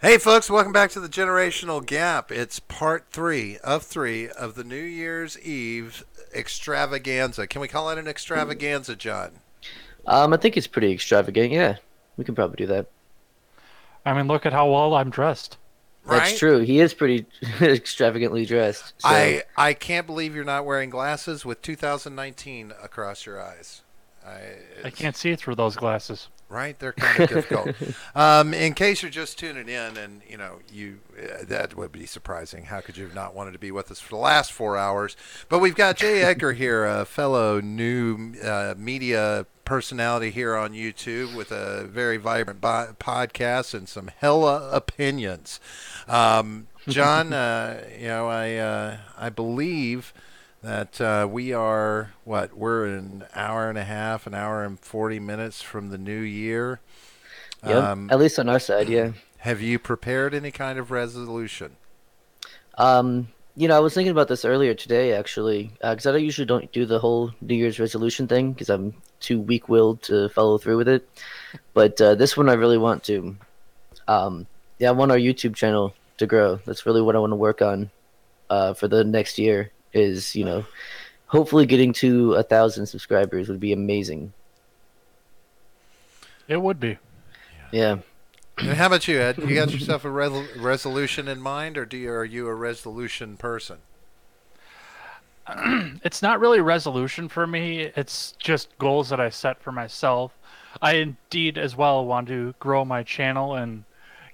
Hey, folks, welcome back to the Generational Gap. It's part three of the New Year's Eve extravaganza. Can we call it an extravaganza, John? I think it's pretty extravagant. Yeah, we can probably do that. I mean, look at how well I'm dressed. That's Right? true. He is pretty extravagantly dressed. So, I can't believe you're not wearing glasses with 2019 across your eyes. I, I it's, can't see through those glasses. right? They're kind of difficult. In case you're just tuning in, and that would be surprising. How could you have not wanted to be with us for the last 4 hours? But we've got Jay Edgar here, a fellow new media personality here on YouTube with a very vibrant podcast and some hella opinions. John, I believe that we are we're an hour and a half, an hour and 40 minutes from the new year. yep. Um, At least on our side, yeah. have you prepared any kind of resolution? Um, I was thinking about this earlier today, actually, because I usually don't do the whole New Year's resolution thing because I'm too weak-willed to follow through with it. But this one, I really want to. Yeah, I want our YouTube channel to grow. That's really what I want to work on for the next year. Is hopefully getting to 1,000 subscribers would be amazing. It would be. Yeah. And how about you, Ed? You got yourself a resolution in mind, or are you a resolution person? It's not really resolution for me. It's just goals that I set for myself. I indeed as well want to grow my channel and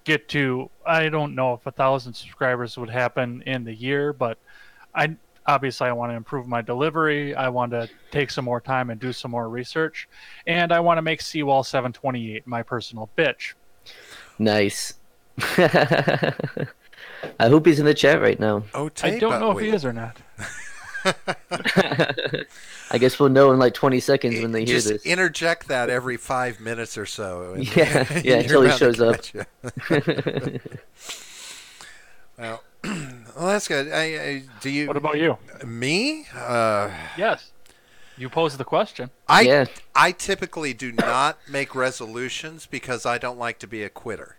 get to, I don't know if 1,000 subscribers would happen in the year, but I obviously I want to improve my delivery. I want to take some more time and do some more research, and I want to make Seawall 728 my personal bitch. Nice. I hope he's in the chat right now. Oh, I tape. don't know if he is or not. I guess we'll know in like 20 seconds when they hear Just this. interject that every 5 minutes or so. And Yeah, yeah, you're until he bound to shows up. catch it. Well, well, that's good. Do you What about you? me? Yes, you posed the question. I Yeah, I typically do not make resolutions because I don't like to be a quitter.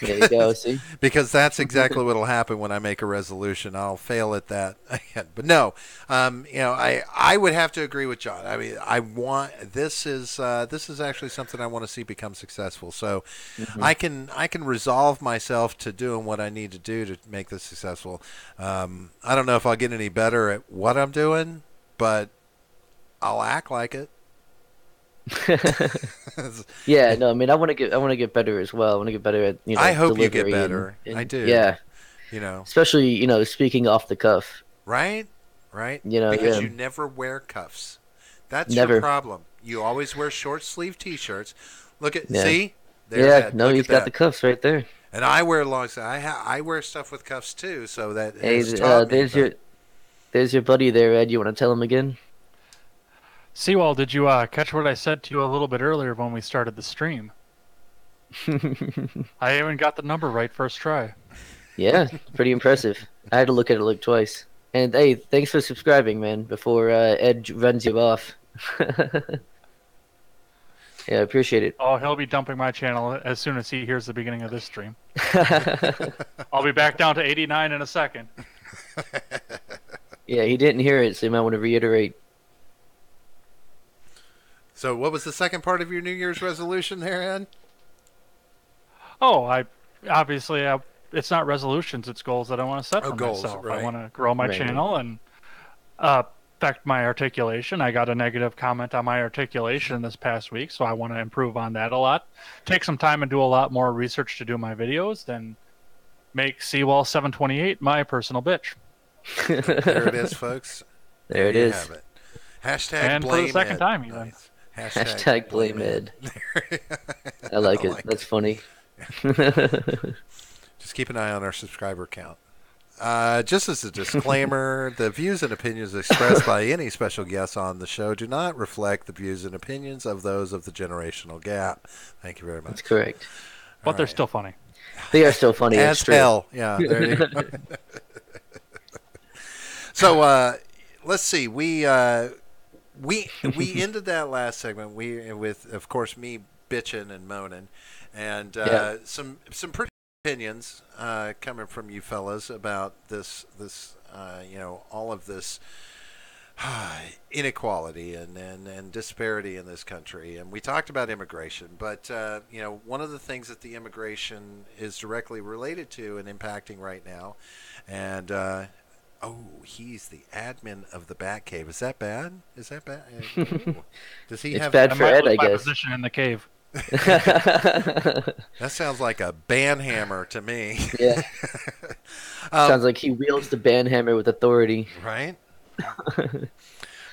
there you go. See? Because that's exactly what will happen when I make a resolution. I'll fail at that again. But no, I would have to agree with John. I mean, I want this is actually something I want to see become successful. So Hmm. I can resolve myself to doing what I need to do to make this successful. I don't know if I'll get any better at what I'm doing, but I'll act like it. Yeah, no, I mean, I want to get better as well. I want to get better at, I hope you get delivery better. I and do. yeah, You know, especially, speaking off the cuff. right? Right? Because Yeah, you never wear cuffs. That's your never. problem. You always wear short sleeve t-shirts. Look at Yeah. see? There's Yeah, Ed. no, Look he's at got the that. cuffs right there. And I wear long sleeve. I wear stuff with cuffs too, so that Hey, has taught me. there's your buddy there, Ed. You want to tell him again? Seawall, did you catch what I said to you a little bit earlier when we started the stream? I even got the number right first try. Yeah, pretty impressive. I had to look at it like twice. And hey, thanks for subscribing, man, before Ed runs you off. Yeah, I appreciate it. Oh, he'll be dumping my channel as soon as he hears the beginning of this stream. I'll be back down to 89 in a second. Yeah, he didn't hear it, so you might want to reiterate. So what was the second part of your New Year's resolution there, Ed? Oh, I obviously it's not resolutions; it's goals that I want to set Oh, for goals, myself. I right. want to grow my Right, right. channel and affect my articulation. I got a negative comment on my articulation this past week, so I want to improve on that a lot. Take some time and do a lot more research to do my videos, then make Seawall 728 my personal bitch. There it is, folks. There it You is. have it. Hashtag And for the blame second Ed. time, even. Nice. Hashtag blame Ed. I I like it. like That's it. funny. Just keep an eye on our subscriber count. Just as a disclaimer, the views and opinions expressed by any special guests on the show do not reflect the views and opinions of those of the Generational Gap. Thank you very That's much. correct. But All they're right. still funny. They are so funny. It's As true. hell. Yeah, there you go. So let's see. We ended that last segment. We with of course me bitching and moaning, and some pretty opinions coming from you fellas about this all of this inequality and disparity in this country. And we talked about immigration, but one of the things that the immigration is directly related to and impacting right now, and he's the admin of the Batcave. Is that bad? Is that bad? Does he it's have? bad I for might Ed, lose I my guess. position in the cave. That sounds like a banhammer to me. Yeah. Sounds like he wields the banhammer with authority. Right.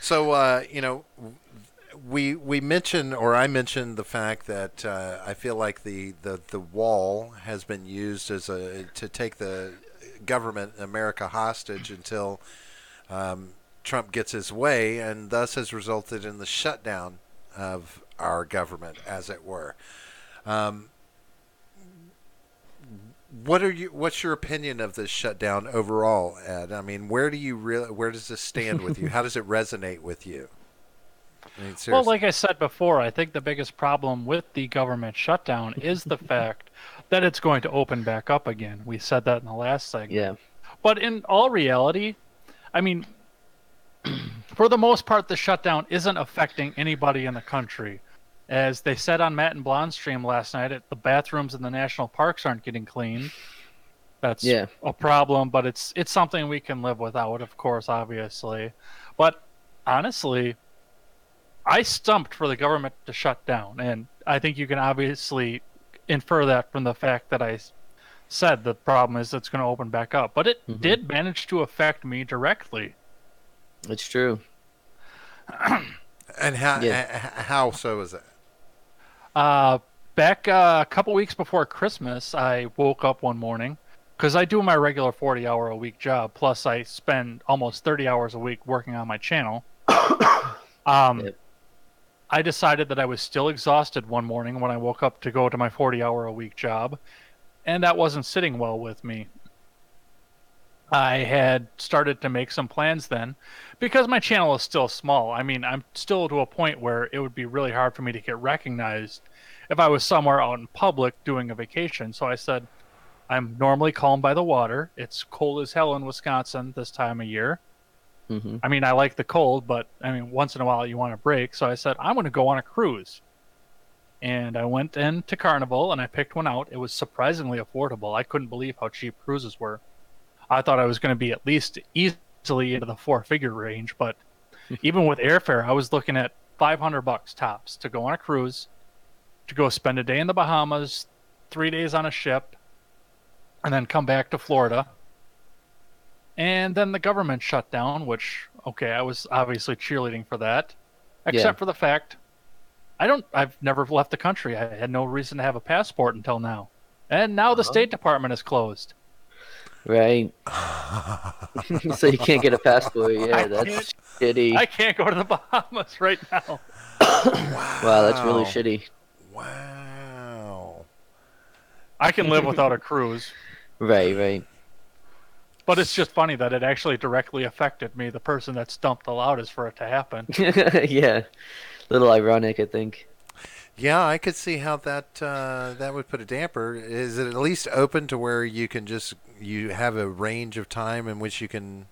So we mentioned, or I mentioned, the fact that I feel like the wall has been used to take the government America hostage until Trump gets his way, and thus has resulted in the shutdown of our government, as it were. What's your opinion of this shutdown overall, Ed? I mean, where does this stand with you? How does it resonate with you? I mean, seriously. Well, like I said before, I think the biggest problem with the government shutdown is the fact that it's going to open back up again. We said that in the last segment. Yeah. But in all reality, I mean, for the most part, the shutdown isn't affecting anybody in the country. As they said on Matt and Blonde's stream last night, the bathrooms in the national parks aren't getting cleaned. That's a problem, but it's something we can live without, of course, obviously. But honestly, I stumped for the government to shut down, and I think you can obviously infer that from the fact that I said the problem is it's going to open back up. But it did manage to affect me directly. It's true. And how so is it? Back a couple weeks before Christmas, I woke up one morning because I do my regular 40-hour-a-week job, plus I spend almost 30 hours a week working on my channel. I decided that I was still exhausted one morning when I woke up to go to my 40-hour-a-week job, and that wasn't sitting well with me. I had started to make some plans then, because my channel is still small. I mean, I'm still to a point where it would be really hard for me to get recognized if I was somewhere out in public doing a vacation. So I said, I'm normally calm by the water. It's cold as hell in Wisconsin this time of year. I mean, I like the cold, but I mean, once in a while you want a break. So I said, I'm going to go on a cruise. And I went into Carnival and I picked one out. It was surprisingly affordable. I couldn't believe how cheap cruises were. I thought I was going to be at least easily into the 4-figure range, but even with airfare, I was looking at $500 tops to go on a cruise, to go spend a day in the Bahamas, 3 days on a ship, and then come back to Florida. And then the government shut down, which, okay, I was obviously cheerleading for that, except for the fact I've never left the country. I had no reason to have a passport until now. And now the State Department is closed. Right. So you can't get a passport. Yeah, that's shitty. I can't go to the Bahamas right now. Wow, that's really shitty. Wow. I can live without a cruise. Right. But it's just funny that it actually directly affected me, the person that stumped the loudest for it to happen. Yeah. Little ironic, I think. Yeah, I could see how that would put a damper. Is it at least open to where you have a range of time in which you can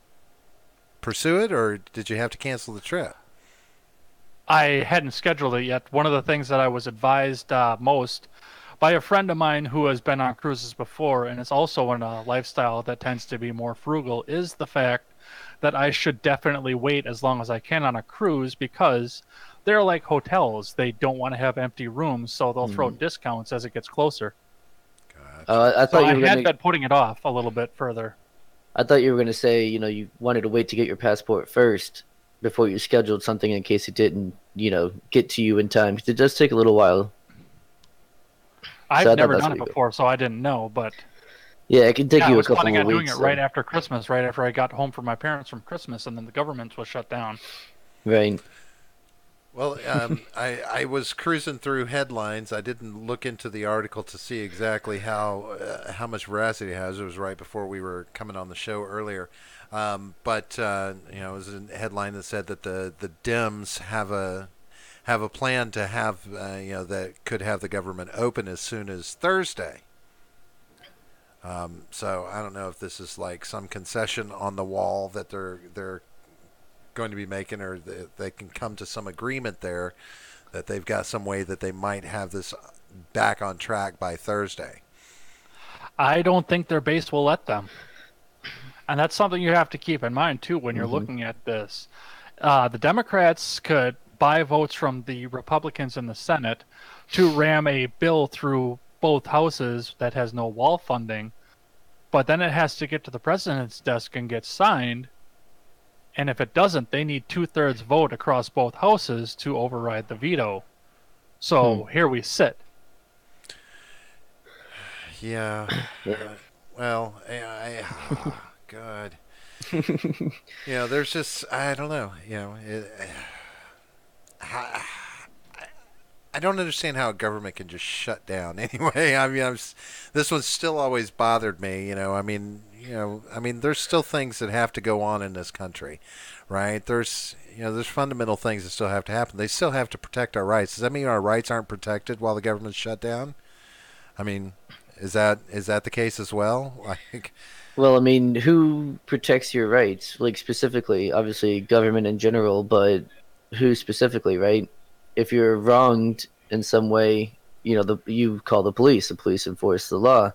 pursue it, or did you have to cancel the trip? I hadn't scheduled it yet. One of the things that I was advised most by a friend of mine who has been on cruises before and is also in a lifestyle that tends to be more frugal is the fact that I should definitely wait as long as I can on a cruise, because they're like hotels. They don't want to have empty rooms, so they'll throw discounts as it gets closer. Gotcha. I thought I you were had been putting it off a little bit further. I thought you were gonna say, you wanted to wait to get your passport first before you scheduled something in case it didn't, get to you in time. 'Cause it does take a little while. I've never done it before, so I didn't know. But yeah, it can take you a couple of weeks. I was planning on doing it right after Christmas, right after I got home from my parents from Christmas, and then the government was shut down. Right. Well, I was cruising through headlines. I didn't look into the article to see exactly how much veracity it has. It was right before we were coming on the show earlier. But it was a headline that said that the Dems have a plan to have that could have the government open as soon as Thursday. So I don't know if this is like some concession on the wall that they're going to be making, or they can come to some agreement there that they've got some way that they might have this back on track by Thursday. I don't think their base will let them. And that's something you have to keep in mind, too, when you're looking at this. The Democrats could buy votes from the Republicans in the Senate to ram a bill through both houses that has no wall funding, but then it has to get to the president's desk and get signed. And if it doesn't, they need 2/3 vote across both houses to override the veto. So here we sit. Yeah. Well, God. There's just, I don't know. I don't understand how a government can just shut down. Anyway, I mean, this one's still always bothered me. There's still things that have to go on in this country, right? There's fundamental things that still have to happen. They still have to protect our rights. Does that mean our rights aren't protected while the government's shut down? I mean, is that the case as well? Like, well, I mean, who protects your rights? Like, specifically, obviously, government in general, but who specifically, right? If you're wronged in some way, you call the police. The police enforce the law.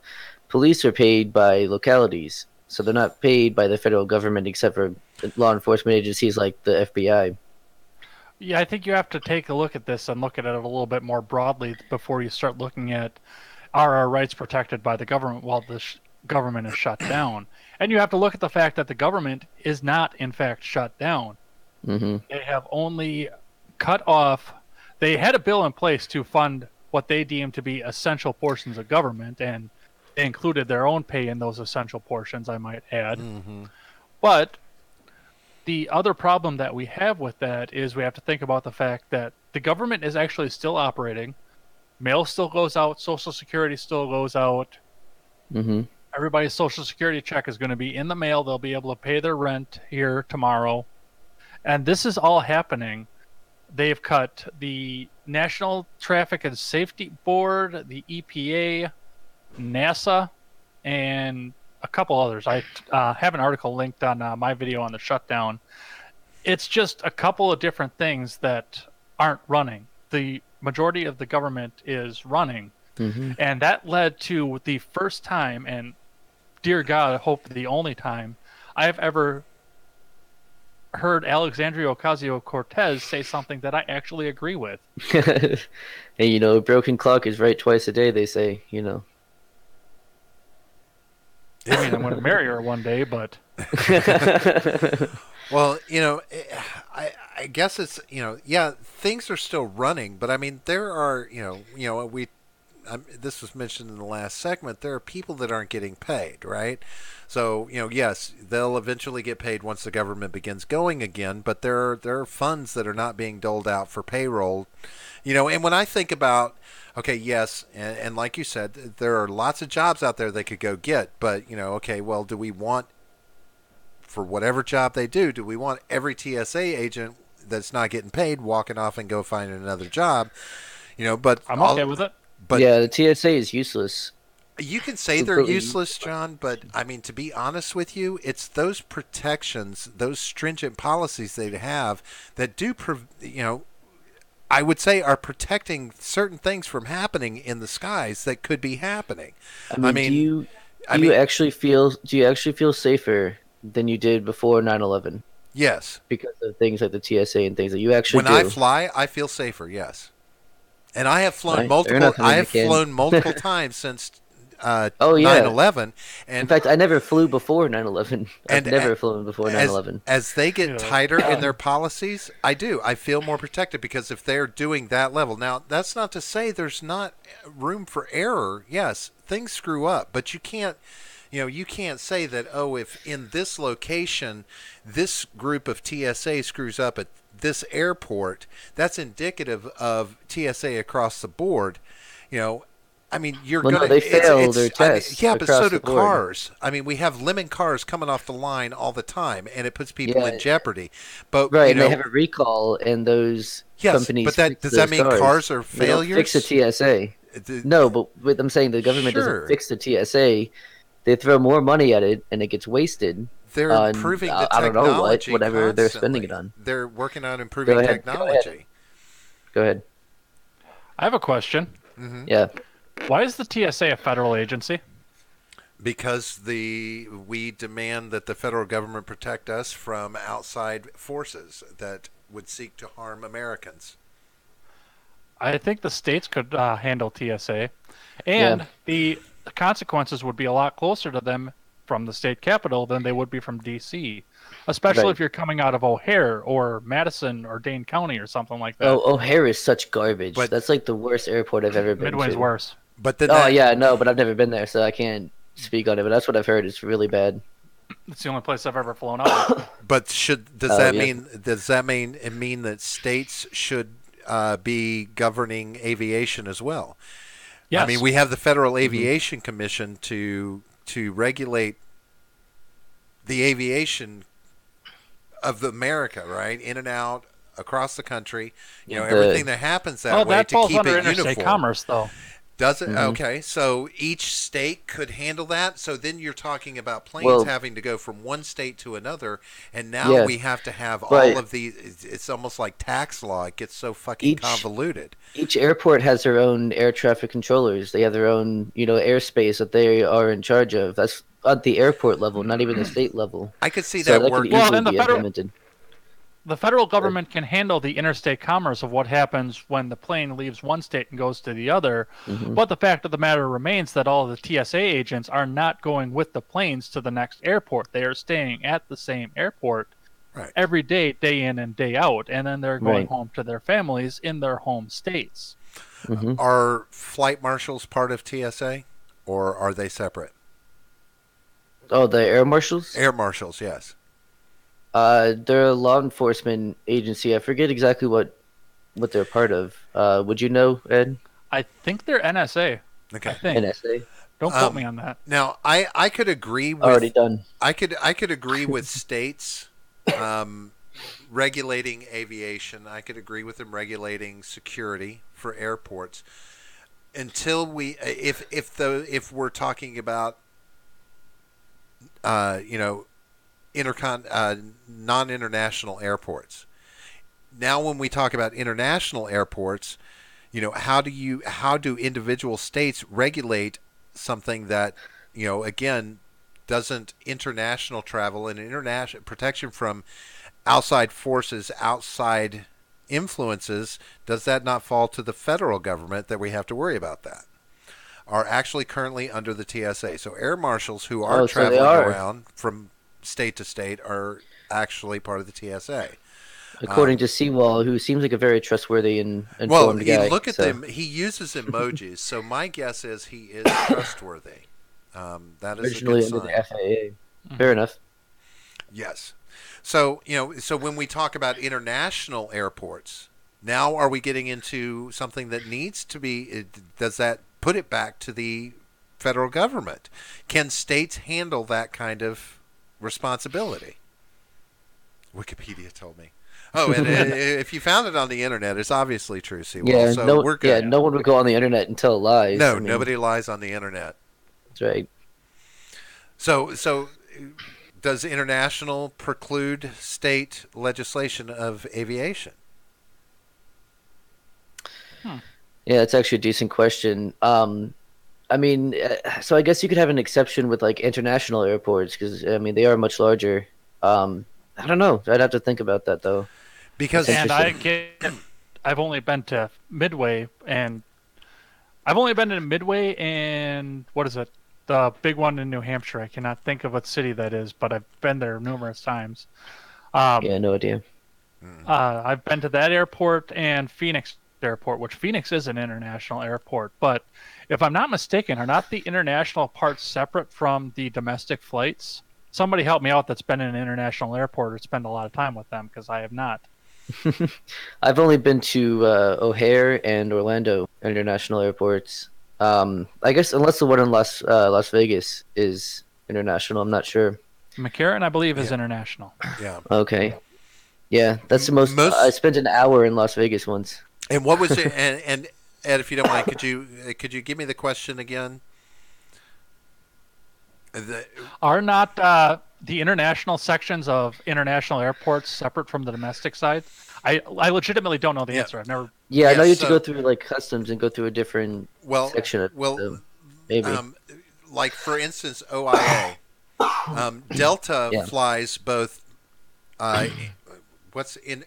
Police are paid by localities, so they're not paid by the federal government except for law enforcement agencies like the FBI. Yeah, I think you have to take a look at this and look at it a little bit more broadly before you start looking at, are our rights protected by the government while the government is shut down? And you have to look at the fact that the government is not, in fact, shut down. Mm-hmm. They have only cut off. They had a bill in place to fund what they deemed to be essential portions of government, and they included their own pay in those essential portions, I might add. mm-hmm. But the other problem that we have with that is we have to think about the fact that the government is actually still operating. Mail still goes out. Social Security still goes out. Mm-hmm. Everybody's Social Security check is going to be in the mail. They'll be able to pay their rent here tomorrow. And this is all happening. They've cut the National Traffic and Safety Board, the EPA, NASA, and a couple others. I have an article linked on my video on the shutdown. It's just a couple of different things that aren't running. The majority of the government is running. Mm-hmm. And that led to the first time, and dear God, I hope the only time, I've ever heard Alexandria Ocasio-Cortez say something that I actually agree with. And a broken clock is right twice a day, they say, I mean, I'm going to marry her one day, but... Well, I guess it's, things are still running, but I mean, there are, this was mentioned in the last segment, there are people that aren't getting paid, right? So, yes, they'll eventually get paid once the government begins going again, but there are funds that are not being doled out for payroll. And when I think about, okay, yes, and like you said, there are lots of jobs out there they could go get, but, okay, well, do we want, for whatever job they do we want every TSA agent that's not getting paid walking off and go find another job? But I'm okay with it. But yeah, the TSA is useless. You can say they're useless, John, but I mean, to be honest with you, it's those protections, those stringent policies they have that do, I would say are protecting certain things from happening in the skies that could be happening. I mean, do you actually feel safer than you did before 9/11? Yes. Because of things like the TSA and things that you actually do. When I fly, I feel safer, yes. And I have flown multiple times since 9/11. And in fact, I never flew before 9/11. I've never flown before 9/11. As they get tighter in their policies, I feel more protected, because if they're doing that level. Now, that's not to say there's not room for error. Yes, things screw up, but you can't say that, if in this location this group of TSA screws up at this airport, that's indicative of TSA across the board. I mean, you're Well, no, gonna. they fail their I mean, tests yeah, but so across do the board. cars. I mean, we have lemon cars coming off the line all the time, and it puts people in Yeah, jeopardy. But right, and they have a recall, and those yes, but companies that fix does that those mean cars. cars are They don't fix the failures? TSA. No, but what I'm saying, the government doesn't Sure, fix the TSA. They throw more money at it, and it gets wasted they're on improving the I don't know what, technology whatever they're spending it constantly. on. They're working on Go improving ahead, go ahead, technology. go ahead. I have a question. Yeah. Why is the TSA a federal agency? Because we demand that the federal government protect us from outside forces that would seek to harm Americans. I think the states could handle TSA, Yeah. and the consequences would be a lot closer to them from the state capital than they would be from DC, especially Right. if you're coming out of O'Hare or Madison or Dane County or something like that. Oh, O'Hare is such garbage. But That's like the worst airport I've ever been Midway's to. worse. but then Oh that yeah, no, but I've never been there, so I can't speak on it. But that's what I've heard. It's really bad. It's the only place I've ever flown out of. but should does Oh that yeah. mean that states should be governing aviation as well? Yes. I mean, we have the Federal Aviation Commission to regulate the aviation of America, right? In and out across the country. You know, The- everything that happens that Oh, way that to falls keep under it interstate uniform. commerce, though. Does it? Okay, so each state could handle that. So then you're talking about planes Well- having to go from one state to another, and now Yeah. we have to have But- all of these. It's almost like tax law. It gets so fucking Each- convoluted. Each airport has their own air traffic controllers. They have their own, airspace that they are in charge of. That's at the airport level, not even the state level. I could see So that that could working. Well, easily and the be federal- implemented. The federal government can handle the interstate commerce of what happens when the plane leaves one state and goes to the other. But the fact of the matter remains that all the TSA agents are not going with the planes to the next airport. They are staying at the same airport Right. every day, day in and day out, and then they're going Right. home to their families in their home states. Are flight marshals part of TSA, or are they separate? Oh, the air marshals? Air marshals, yes. They're a law enforcement agency. I forget exactly what they're part of. Would you know, Ed? I think they're NSA. I Okay. think. NSA. Don't quote me on that. Now, I could agree with Already done. I could agree with states regulating aviation. I could agree with them regulating security for airports until if we're talking about non-international airports. Now, when we talk about international airports, how do individual states regulate something that, again, doesn't international travel and international protection from outside forces, outside influences, does that not fall to the federal government that we have to worry about that? Are actually currently under the TSA. So air marshals who are Oh, so they traveling are. around from state to state are actually part of the TSA. According to Seawall, who seems like a very trustworthy and Well, informed guy. look at so- them. He uses emojis, so my guess is he is trustworthy. That is Originally a good under sign. the FAA. Fair enough. Yes. So, so when we talk about international airports, now are we getting into something that needs to be, does that put it back to the federal government? Can states handle that kind of responsibility? Wikipedia told me. Oh, and if you found it on the internet, it's obviously true, Seawall. Yeah, So we're good. Yeah, no one would go on the internet and tell lies. No, I mean, nobody lies on the internet. That's right. So does international preclude state legislation of aviation? Yeah, that's actually a decent question. I mean, so I guess you could have an exception with like international airports because I mean they are much larger. I don't know. I'd have to think about that though. Because And I've only been to Midway, and what is it? The big one in New Hampshire. I cannot think of what city that is, but I've been there numerous times. Yeah, no idea. I've been to that airport and Phoenix Airport, which Phoenix is an international airport. But if I'm not mistaken, are not the international parts separate from the domestic flights? Somebody help me out that's been in an international airport or spend a lot of time with them, because I have not. I've only been to O'Hare and Orlando international airports. I guess unless the one in Las Vegas is international, I'm not sure. McCarran, I believe, is Yeah. international. Yeah. Okay. Yeah, that's the most. I Most. spent an hour in Las Vegas once. And what was it? And Ed, if you don't mind, could you give me the question again? The, Are not the international sections of international airports separate from the domestic side? I legitimately don't know the yeah. answer. I've never. Yeah, I know Yes. you have to go So through like customs and go through a different well, section of well, them. Maybe. um, like for instance, OIA. Delta Yeah. flies both. Uh, what's in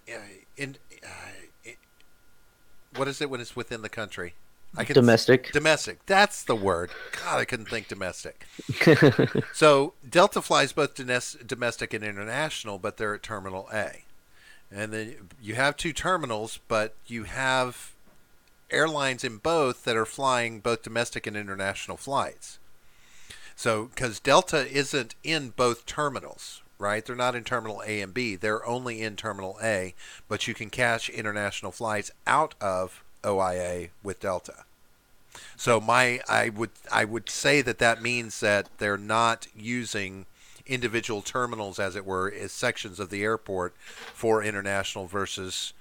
what is it when it's within the country? I can Domestic. domestic. That's the word. God, I couldn't think domestic. So Delta flies both domestic and international, but they're at Terminal A. And then you have two terminals, but you have airlines in both that are flying both domestic and international flights. So, because Delta isn't in both terminals, right? They're not in Terminal A and B. They're only in Terminal A, but you can catch international flights out of OIA with Delta. So I would say that means that they're not using individual terminals, as it were, as sections of the airport for international versus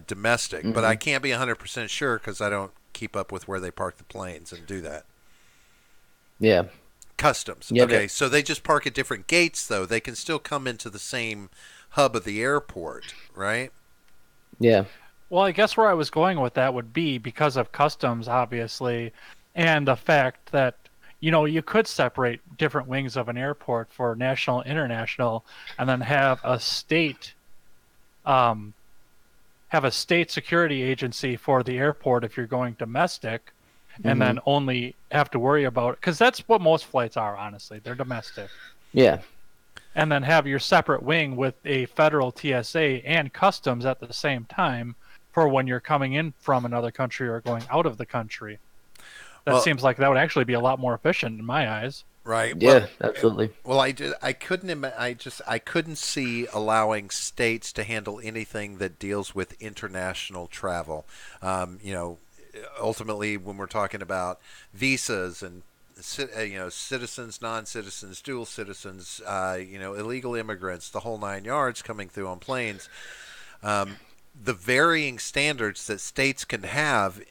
domestic. But I can't be 100% sure because I don't keep up with where they park the planes and do that. Yeah. Customs. Yeah, Okay, so they just park at different gates, though. They can still come into the same hub of the airport, right? Yeah. Well, I guess where I was going with that would be because of customs, obviously, and the fact that you could separate different wings of an airport for national, international, and then um, have a state security agency for the airport if you're going domestic, and then only have to worry about, because that's what most flights are, honestly. They're domestic. Yeah. And then have your separate wing with a federal TSA and customs at the same time for when you're coming in from another country or going out of the country. That Well, seems like that would actually be a lot more efficient in my eyes. right. Yeah. Absolutely. Well, I couldn't. I couldn't see allowing states to handle anything that deals with international travel. Ultimately, when we're talking about visas and citizens, non-citizens, dual citizens, illegal immigrants, the whole nine yards coming through on planes. The varying standards that states can have,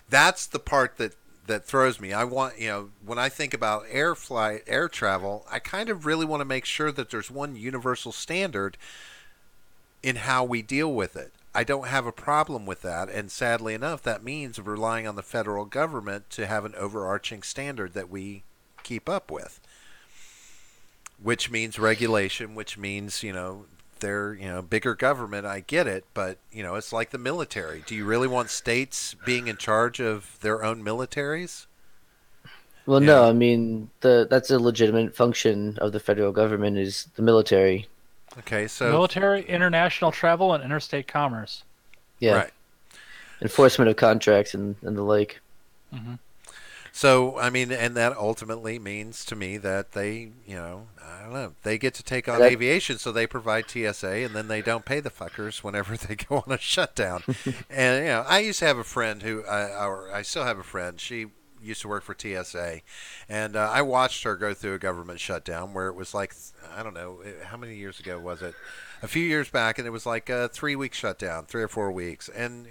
that's the part that throws me. I want, when I think about air travel, I kind of really want to make sure that there's one universal standard in how we deal with it. I don't have a problem with that, and sadly enough, that means relying on the federal government to have an overarching standard that we keep up with, which means regulation, which means, they're, bigger government. I get it, but, it's like the military. Do you really want states being in charge of their own militaries? Well, You no, know? I mean that's a legitimate function of the federal government is the military. Okay, so, Military, international travel, and interstate commerce. Yeah. right. Enforcement of contracts and the like. Hmm. So, I mean, and that ultimately means to me that they, I don't know, they get to take on That aviation, so they provide TSA, and then they don't pay the fuckers whenever they go on a shutdown. And, I used to have a friend or I still have a friend, she used to work for TSA, and I watched her go through a government shutdown where it was like, I don't know, how many years ago was it? A few years back, and it was like a 3 week shutdown, 3 or 4 weeks. And,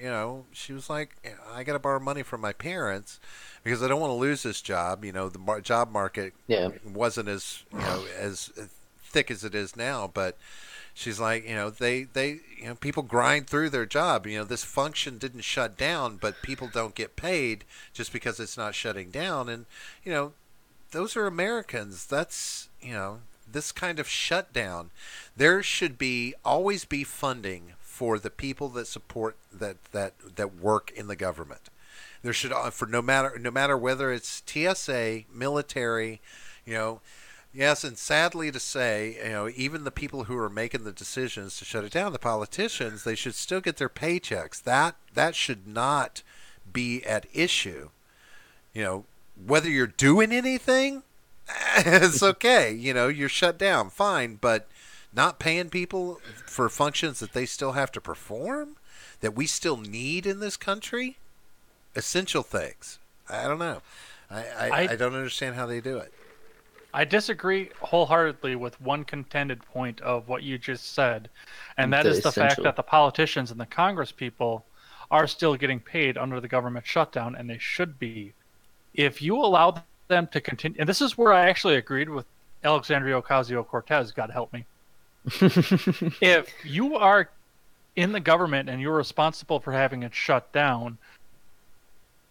she was like, I got to borrow money from my parents because I don't want to lose this job. The job market Yeah. wasn't as, as thick as it is now, but she's like, they people grind through their job. This function didn't shut down, but people don't get paid just because it's not shutting down. And, those are Americans. That's, this kind of shutdown. There should always be funding for the people that support that work in the government. There should, for no matter whether it's TSA, military, yes, and sadly to say, even the people who are making the decisions to shut it down, the politicians, they should still get their paychecks. That should not be at issue. Whether you're doing anything, it's okay. You're shut down, fine, but not paying people for functions that they still have to perform, that we still need in this country. essential things. I don't know. I don't understand how they do it. I disagree wholeheartedly with one contended point of what you just said, and that The is the fact essential. that the politicians and the Congress people are still getting paid under the government shutdown, and they should be. If you allow them to continue, and this is where I actually agreed with Alexandria Ocasio-Cortez, God help me. If you are in the government and you're responsible for having it shut down,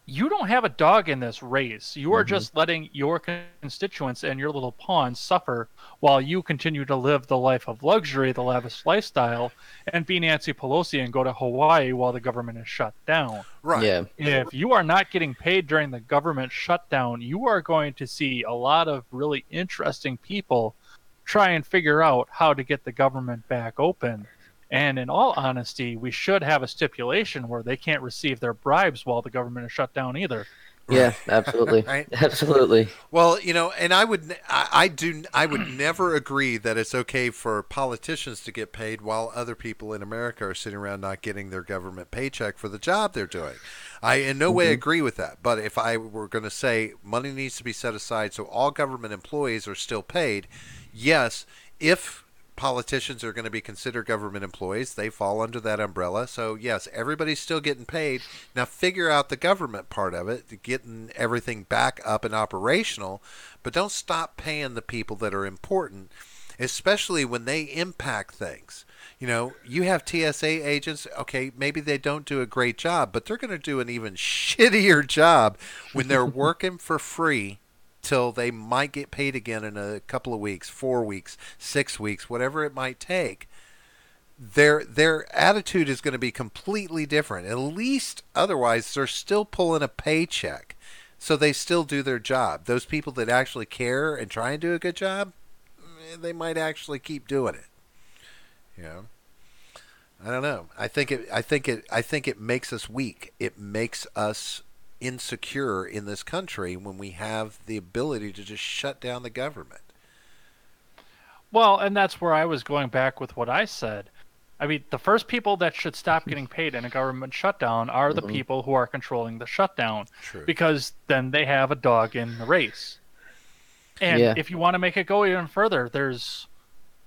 you don't have a dog in this race. You are just letting your constituents and your little pawns suffer while you continue to live the life of luxury, the lavish lifestyle, and be Nancy Pelosi and go to Hawaii while the government is shut down. Right. Yeah. If you are not getting paid during the government shutdown, you are going to see a lot of really interesting people try and figure out how to get the government back open. And in all honesty, we should have a stipulation where they can't receive their bribes while the government is shut down either. Yeah, absolutely. Right. Absolutely. Well, and I would never agree that it's okay for politicians to get paid while other people in America are sitting around not getting their government paycheck for the job they're doing. I in no way agree with that. But if I were going to say money needs to be set aside so all government employees are still paid, yes, if politicians are going to be considered government employees, they fall under that umbrella. So yes, everybody's still getting paid. Now figure out the government part of it, getting everything back up and operational, but don't stop paying the people that are important, especially when they impact things. You have TSA agents, okay, maybe they don't do a great job, but they're going to do an even shittier job when they're working for free till they might get paid again in a couple of weeks, 4 weeks, 6 weeks, whatever it might take. Their attitude is going to be completely different. At least otherwise, they're still pulling a paycheck, so they still do their job. Those people that actually care and try and do a good job, they might actually keep doing it. I don't know. I think it makes us weak. It makes us insecure in this country when we have the ability to just shut down the government. Well, and that's where I was going back with what I said. I mean, the first people that should stop getting paid in a government shutdown are the people who are controlling the shutdown. True. Because then they have a dog in the race. And if you want to make it go even further, there's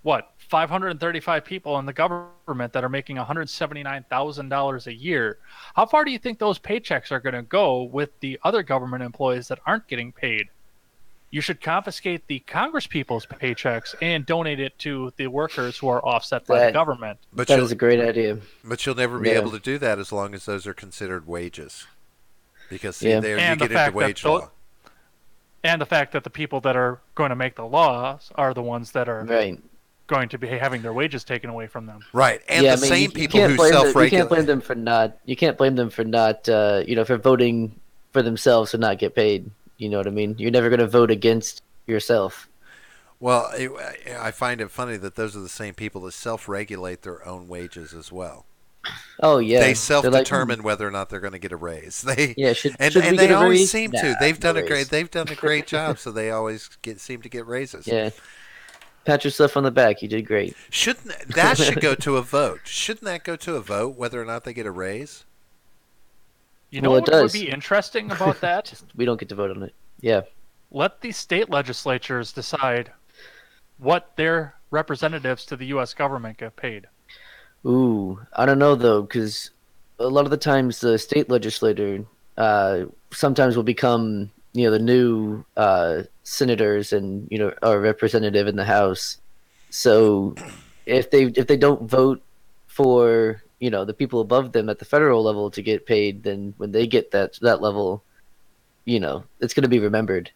535 people in the government that are making $179,000 a year. How far do you think those paychecks are going to go with the other government employees that aren't getting paid? You should confiscate the Congress people's paychecks and donate it to the workers who are offset by the government. But that is a great idea. But you'll never be able to do that as long as those are considered wages. Because there you get into wage law. And the fact that the people that are going to make the laws are the ones that are going to be having their wages taken away from them. Right. And the same people who self-regulate. You can't blame them for not, for voting for themselves to not get paid. You know what I mean? You're never going to vote against yourself. Well, I find it funny that those are the same people that self-regulate their own wages as well. Oh yeah, they self-determine whether or not they're going to get a raise. They should and we they get a always raise? seem Nah, to. They've done no a raise. great job, so they always seem to get raises. Yeah, pat yourself on the back. You did great. Shouldn't that should go to a vote? Shouldn't that go to a vote whether or not they get a raise? You know what would be interesting about that? We don't get to vote on it. Yeah. Let the state legislatures decide what their representatives to the U.S. government get paid. Ooh, I don't know though, because a lot of the times the state legislator sometimes will become, the new senators and a representative in the House. So if they don't vote for the people above them at the federal level to get paid, then when they get that level, it's going to be remembered.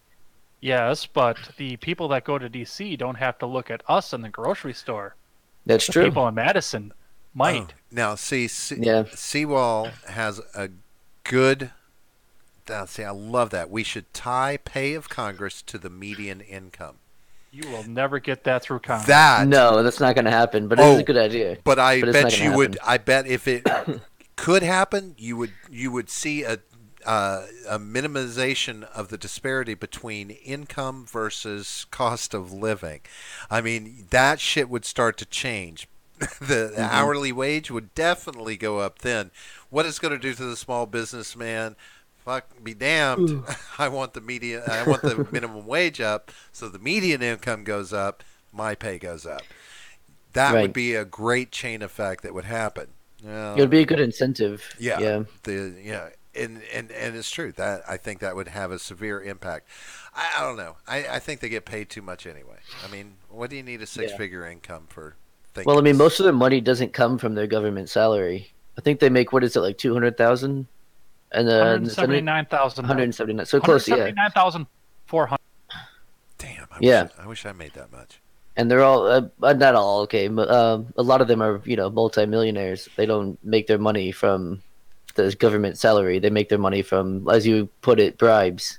Yes, but the people that go to D.C. don't have to look at us in the grocery store. That's true. People in Madison might. Oh, now, Seawall has a good. I love that. We should tie pay of Congress to the median income. You will never get that through Congress. No, that's not going to happen. But it's a good idea. But bet you would. I bet if it could happen, you would see a minimization of the disparity between income versus cost of living. I mean, that shit would start to change. The hourly wage would definitely go up then. What it's going to do to the small businessman, fuck be damned. I want the minimum wage up, so the median income goes up, my pay goes up. That would Right. be a great chain effect that would happen. It would be a good incentive. Yeah, Yeah. and it's true that I think that would have a severe impact. I don't know. I think they get paid too much anyway. I mean, what do you need a Yeah. figure income for? Well, I mean, Thinking most of their money doesn't come from their government salary. I think they make, what is it, like 200,000, and then 179,000. 179. So close, yeah. 179,400. Damn, Yeah. I wish I made that much. And they're all not all, okay, but a lot of them are, multimillionaires. They don't make their money from the government salary. They make their money from, as you put it, bribes.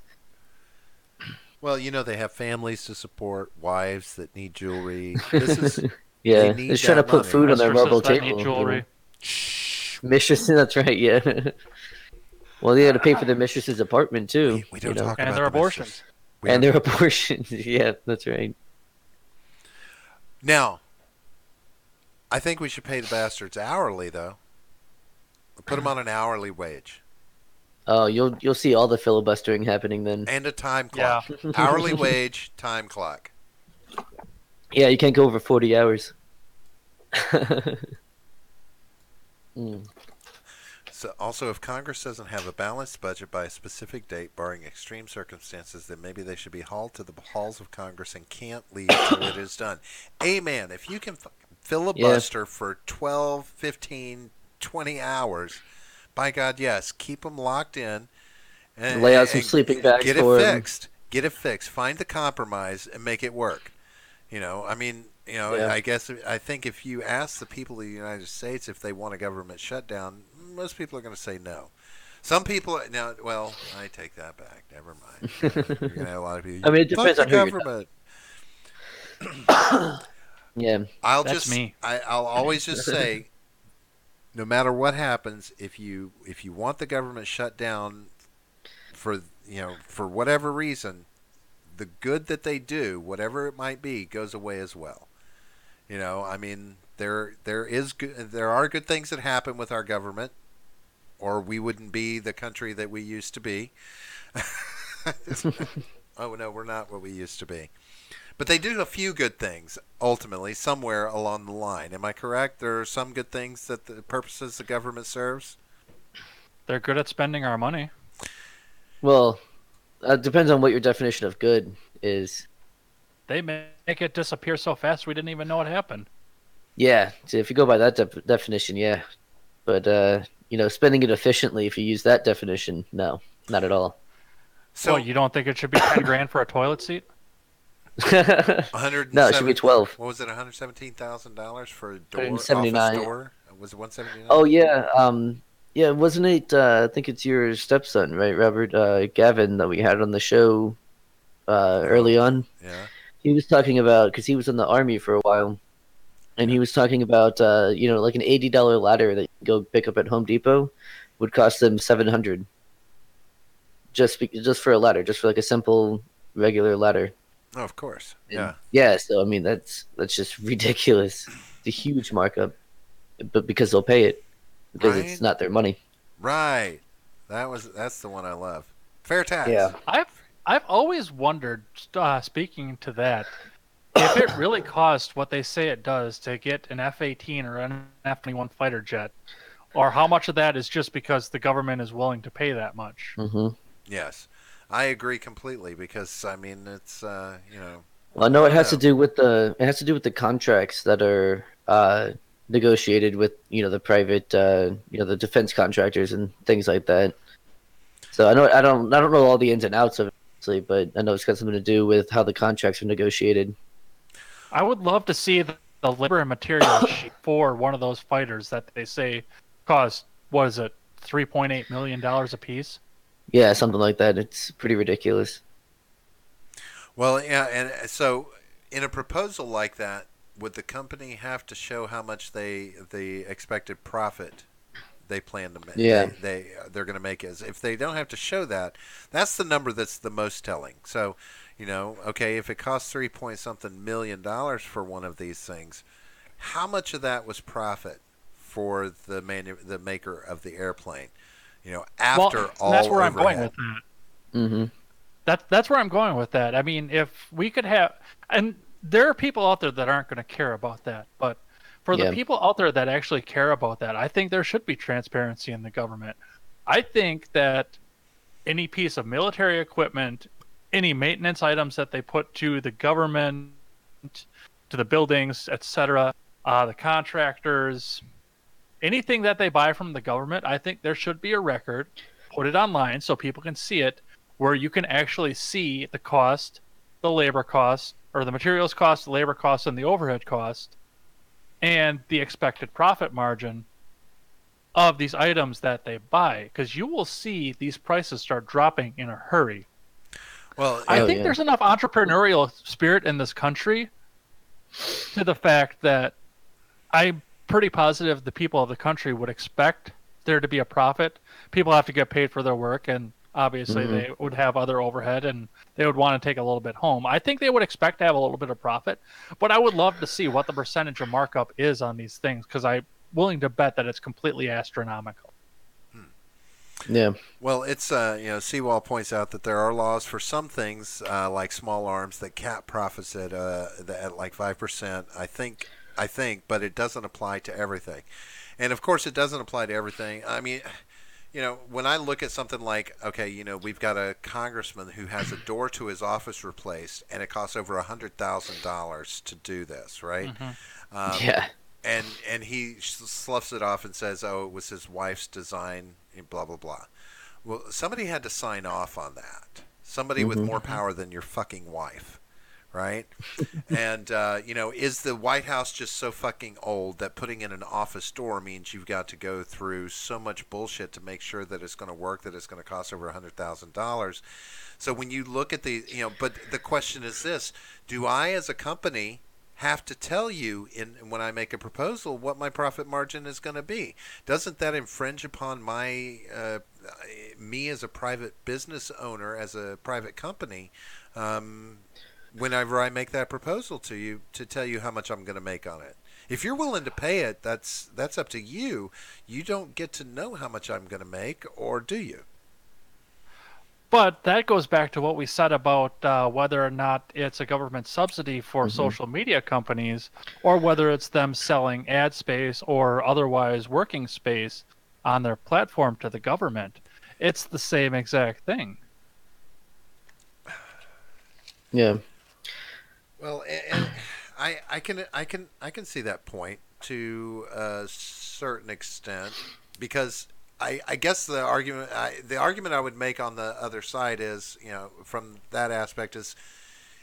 Well, they have families to support, wives that need jewelry. This is Yeah, they they're need just trying to that put money. food on their Mistresses marble that table. need jewelry. Shh. Mistress, that's right, yeah. Well, they had to pay for their mistress's apartment too. We don't you know? talk And about their the abortions. mistress. And their abortions. Yeah, that's right. Now, I think we should pay the bastards hourly, though. Put them on an hourly wage Oh, you'll see all the filibustering happening then. and a time clock. Yeah. Hourly wage, time clock. Yeah, you can't go over 40 hours. So, also, if Congress doesn't have a balanced budget by a specific date, barring extreme circumstances, then maybe they should be hauled to the halls of Congress and can't leave until it is done. Amen. If you can filibuster for 12, 15, 20 hours, by God, yes, keep them locked in. And lay out some sleeping bags get for it 'em. fixed. Get it fixed. Find the compromise and make it work. I mean, Yeah. I think if you ask the people of the United States if they want a government shutdown, most people are going to say no. Some people now, well, I take that back. Never mind. You're going to have a lot of people. I mean, it depends Fuck on the who you're government. Yeah. That's me. I'll always just say, no matter what happens, if you want the government shut down for for whatever reason, the good that they do, whatever it might be, goes away as well. I mean, there are good things that happen with our government, or we wouldn't be the country that we used to be. Oh no, we're not what we used to be. But they do a few good things, ultimately, somewhere along the line. Am I correct? There are some good things that the purposes the government serves? They're good at spending our money. Well, it depends on what your definition of good is. They make it disappear so fast we didn't even know it happened. Yeah, so if you go by that definition, yeah. But, spending it efficiently, if you use that definition, no, not at all. So you don't think it should be 10 grand for a toilet seat? 107, No, it should be 12. What was it? $117,000 for a door, 179. office door? Was it 179? Oh, yeah. Yeah, wasn't it, I think it's your stepson, right, Robert? Gavin, that we had on the show early on. Yeah. He was talking about, because he was in the Army for a while, and he was talking about, like an $80 ladder that you can go pick up at Home Depot would cost them $700 just for a ladder, just for like a simple regular ladder. Oh, of course. And, Yeah. yeah, so I mean that's just ridiculous. It's a huge markup, but because they'll pay it because Right. it's not their money. Right. That's the one I love. Fair tax. Yeah. I've always wondered, speaking to that, if it really cost what they say it does to get an F-18 or an F-21 fighter jet, or how much of that is just because the government is willing to pay that much. Mm-hmm. Yes. I agree completely because I mean it's Well, no, it has to do with the contracts that are negotiated with the private the defense contractors and things like that. So I don't know all the ins and outs of it, obviously, but I know it's got something to do with how the contracts are negotiated. I would love to see the labor and materials sheet for one of those fighters that they say cost, what is it, $3.8 million a piece? Yeah, something like that. It's pretty ridiculous. Well, yeah, and so in a proposal like that, would the company have to show how much the expected profit they plan to make? Yeah. They're going to make is if they don't have to show that, that's the number that's the most telling. So, okay, if it costs $3 million for one of these things, how much of that was profit for the maker of the airplane? after all that's where overhead. I'm going with that. Mm-hmm. That's where I'm going with that. I mean, if we could have, and there are people out there that aren't going to care about that, but for the people out there that actually care about that, I think there should be transparency in the government. I think that any piece of military equipment, any maintenance items that they put to the government, to the buildings, etc., the contractors, anything that they buy from the government, I think there should be a record, put it online so people can see it, where you can actually see the cost, the labor cost, or the materials cost, the labor cost, and the overhead cost, and the expected profit margin of these items that they buy. Because you will see these prices start dropping in a hurry. Well, I think there's enough entrepreneurial spirit in this country to the fact that I'm pretty positive the people of the country would expect there to be a profit. People have to get paid for their work, and obviously they would have other overhead, and they would want to take a little bit home. I think they would expect to have a little bit of profit, but I would love to see what the percentage of markup is on these things, because I'm willing to bet that it's completely astronomical. Yeah. Well, it's Seawall points out that there are laws for some things like small arms that cap profits at like 5%. I think, but it doesn't apply to everything. And of course, it doesn't apply to everything. I mean, when I look at something like, okay, we've got a congressman who has a door to his office replaced, and it costs over $100,000 to do this, right? Mm-hmm. Yeah. And he sloughs it off and says, "Oh, it was his wife's design." Blah blah blah. Well, somebody had to sign off on that. Somebody with more power than your fucking wife, right? And is the White House just so fucking old that putting in an office door means you've got to go through so much bullshit to make sure that it's going to work, that it's going to cost over $100,000? So when you look at but the question is this: do I, as a company, have to tell you when I make a proposal what my profit margin is going to be? Doesn't that infringe upon my me as a private business owner, as a private company, whenever I make that proposal to you to tell you how much I'm going to make on it? If you're willing to pay it, that's up to you. You don't get to know how much I'm going to make, or do you? But that goes back to what we said about whether or not it's a government subsidy for social media companies, or whether it's them selling ad space or otherwise working space on their platform to the government. It's the same exact thing. Yeah. Well, and I can see that point to a certain extent, because I guess the argument I would make on the other side is, from that aspect, is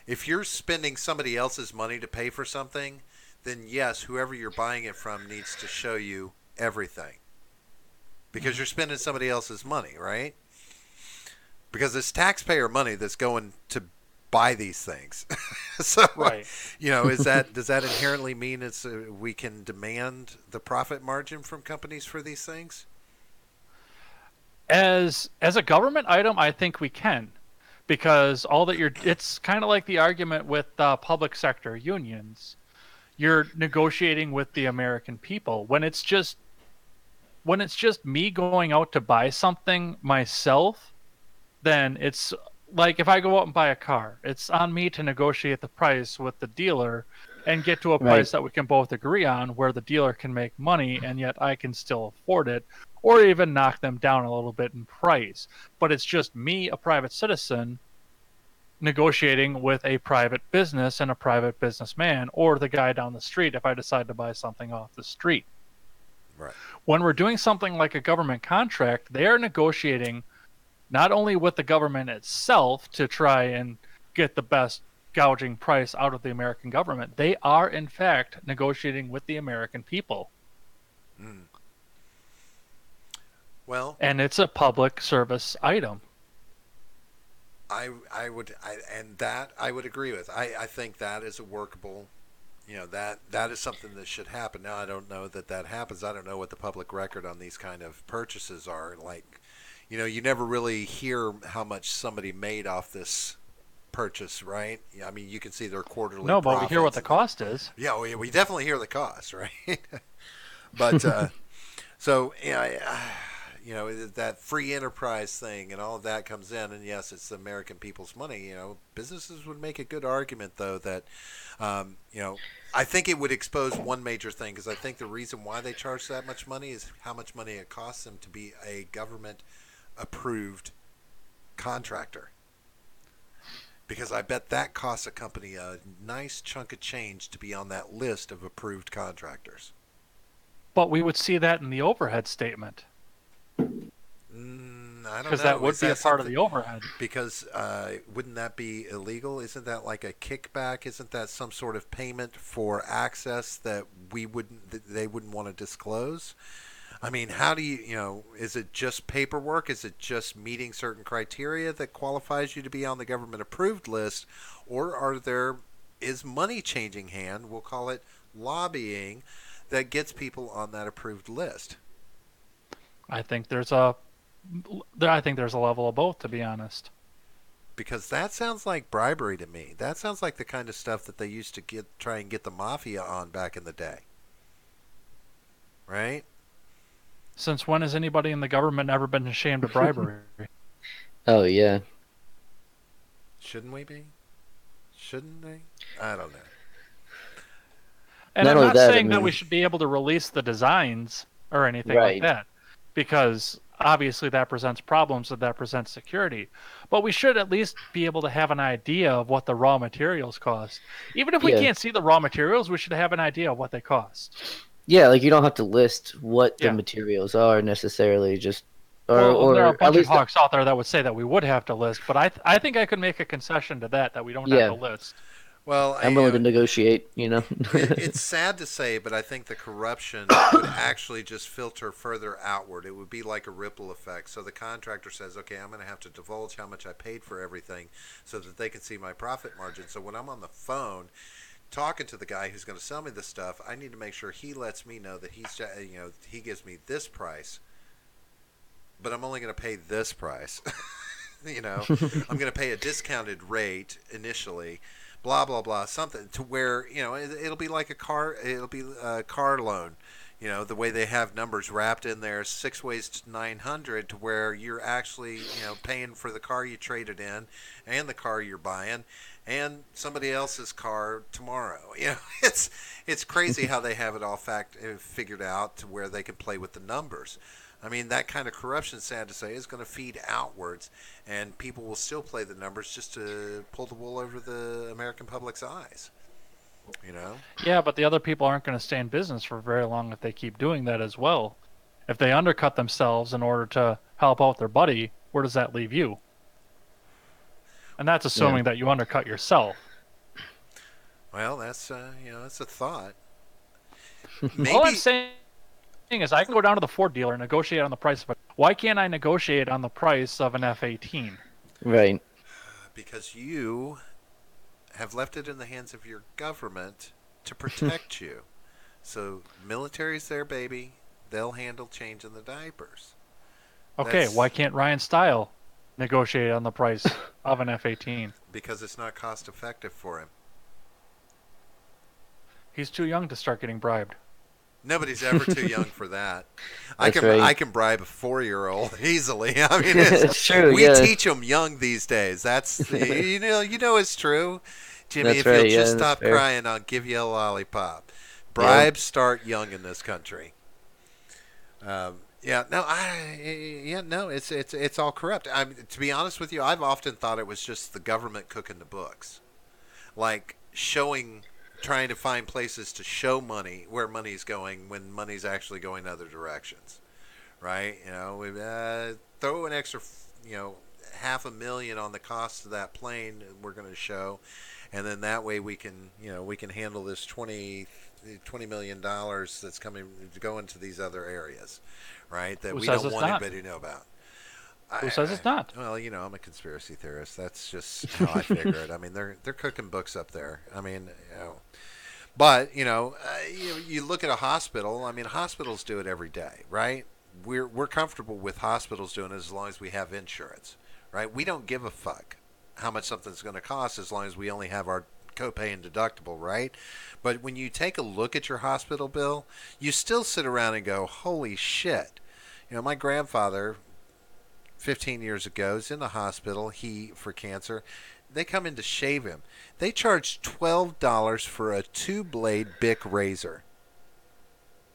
if you're spending somebody else's money to pay for something, then yes, whoever you're buying it from needs to show you everything, because you're spending somebody else's money, right? Because it's taxpayer money that's going to buy these things. So, right. does that inherently mean we can demand the profit margin from companies for these things? As a government item, I think we can, because it's kind of like the argument with public sector unions. You're negotiating with the American people. When it's just me going out to buy something myself, then it's like if I go out and buy a car, it's on me to negotiate the price with the dealer and get to a price that we can both agree on, where the dealer can make money and yet I can still afford it, or even knock them down a little bit in price. But it's just me, a private citizen, negotiating with a private business and a private businessman, or the guy down the street if I decide to buy something off the street. Right. When we're doing something like a government contract, they are negotiating not only with the government itself to try and get the best gouging price out of the American government, they are in fact negotiating with the American people. Mm. Well, and it's a public service item. I would agree with. I think that is a workable, that is something that should happen. Now, I don't know that happens. I don't know what the public record on these kind of purchases are like. You never really hear how much somebody made off this purchase, right? I mean, you can see their quarterly. No, but we hear what the cost is. Yeah, we definitely hear the cost, right? But so that free enterprise thing and all of that comes in, and yes, it's the American people's money. Businesses would make a good argument though that, um, you know, I think it would expose one major thing because I think the reason why they charge that much money is how much money it costs them to be a government approved contractor. Because I bet that costs a company a nice chunk of change to be on that list of approved contractors. But we would see that in the overhead statement. I don't Because know. that would Is be a that part of something? the overhead. Because wouldn't that be illegal? Isn't that like a kickback? Isn't that some sort of payment for access that that they wouldn't want to disclose? I mean, how do is it just paperwork? Is it just meeting certain criteria that qualifies you to be on the government approved list? Or is money changing hand, we'll call it lobbying, that gets people on that approved list? I think there's a level of both, to be honest. Because that sounds like bribery to me. That sounds like the kind of stuff that they used to try and get the mafia on back in the day. Right? Since when has anybody in the government ever been ashamed of bribery? Oh yeah. Shouldn't we be? Shouldn't they? I don't know. And Not I'm only not that, saying I that mean- we should be able to release the designs or anything Right. like that, because obviously that presents problems and that presents security. But we should at least be able to have an idea of what the raw materials cost. Even if we Yeah. can't see the raw materials, we should have an idea of what they cost. Yeah, like you don't have to list what the Yeah. materials are necessarily, just Well, there are a or at bunch of least hawks out there that would say that we would have to list, but I think I could make a concession to that we don't have Yeah. to list. Well, I'm willing to negotiate. it's sad to say, but I think the corruption would actually just filter further outward. It would be like a ripple effect. So the contractor says, okay, I'm going to have to divulge how much I paid for everything so that they can see my profit margin. So when I'm on the phone talking to the guy who's going to sell me the stuff, I need to make sure he lets me know that he gives me this price, but I'm only going to pay this price. I'm going to pay a discounted rate initially, blah blah blah, something to where it'll be like it'll be a car loan, the way they have numbers wrapped in there 6 ways to 900, to where you're actually paying for the car you traded in and the car you're buying and somebody else's car tomorrow. It's crazy how they have it all figured out to where they can play with the numbers. I mean, that kind of corruption, sad to say, is going to feed outwards, and people will still play the numbers just to pull the wool over the American public's eyes. Yeah, but the other people aren't going to stay in business for very long if they keep doing that as well. If they undercut themselves in order to help out their buddy, where does that leave you? And that's assuming that you undercut yourself. Well, that's that's a thought. All I'm saying is I can go down to the Ford dealer and negotiate on the price of it. Why can't I negotiate on the price of an F-18? right. Because you have left it in the hands of your government to protect you. So military's there, baby. They'll handle changing the diapers. Okay, why can't Ryan Style negotiate on the price of an F-18? Because it's not cost effective for him. He's too young to start getting bribed. Nobody's ever too young for that. That's right. I can bribe a 4-year-old easily. I mean, It's true. we Yeah. teach them young these days. That's it's true, Jimmy. That's if right, you'll yeah, just that's stop fair. crying, I'll give you a lollipop. Bribes start young in this country. It's all corrupt. To be honest with you, I've often thought it was just the government cooking the books, like trying to find places to show money where money's going when money's actually going other directions, right? We throw an extra, $500,000 on the cost of that plane we're going to show, and then that way we can handle this $20 million that's going to these other areas, right? That Who we says don't it's want not? anybody to know about. Who says it's not? Well, I'm a conspiracy theorist. That's just how I figure it. I mean, they're cooking books up there. I mean, but you look at a hospital. I mean, hospitals do it every day, right? We're comfortable with hospitals doing it as long as we have insurance, right? We don't give a fuck how much something's going to cost as long as we only have our copay and deductible, right? But when you take a look at your hospital bill, you still sit around and go, holy shit. My grandfather, 15 years ago, is in the hospital. For cancer. They come in to shave him. They charge $12 for a two-blade Bic razor,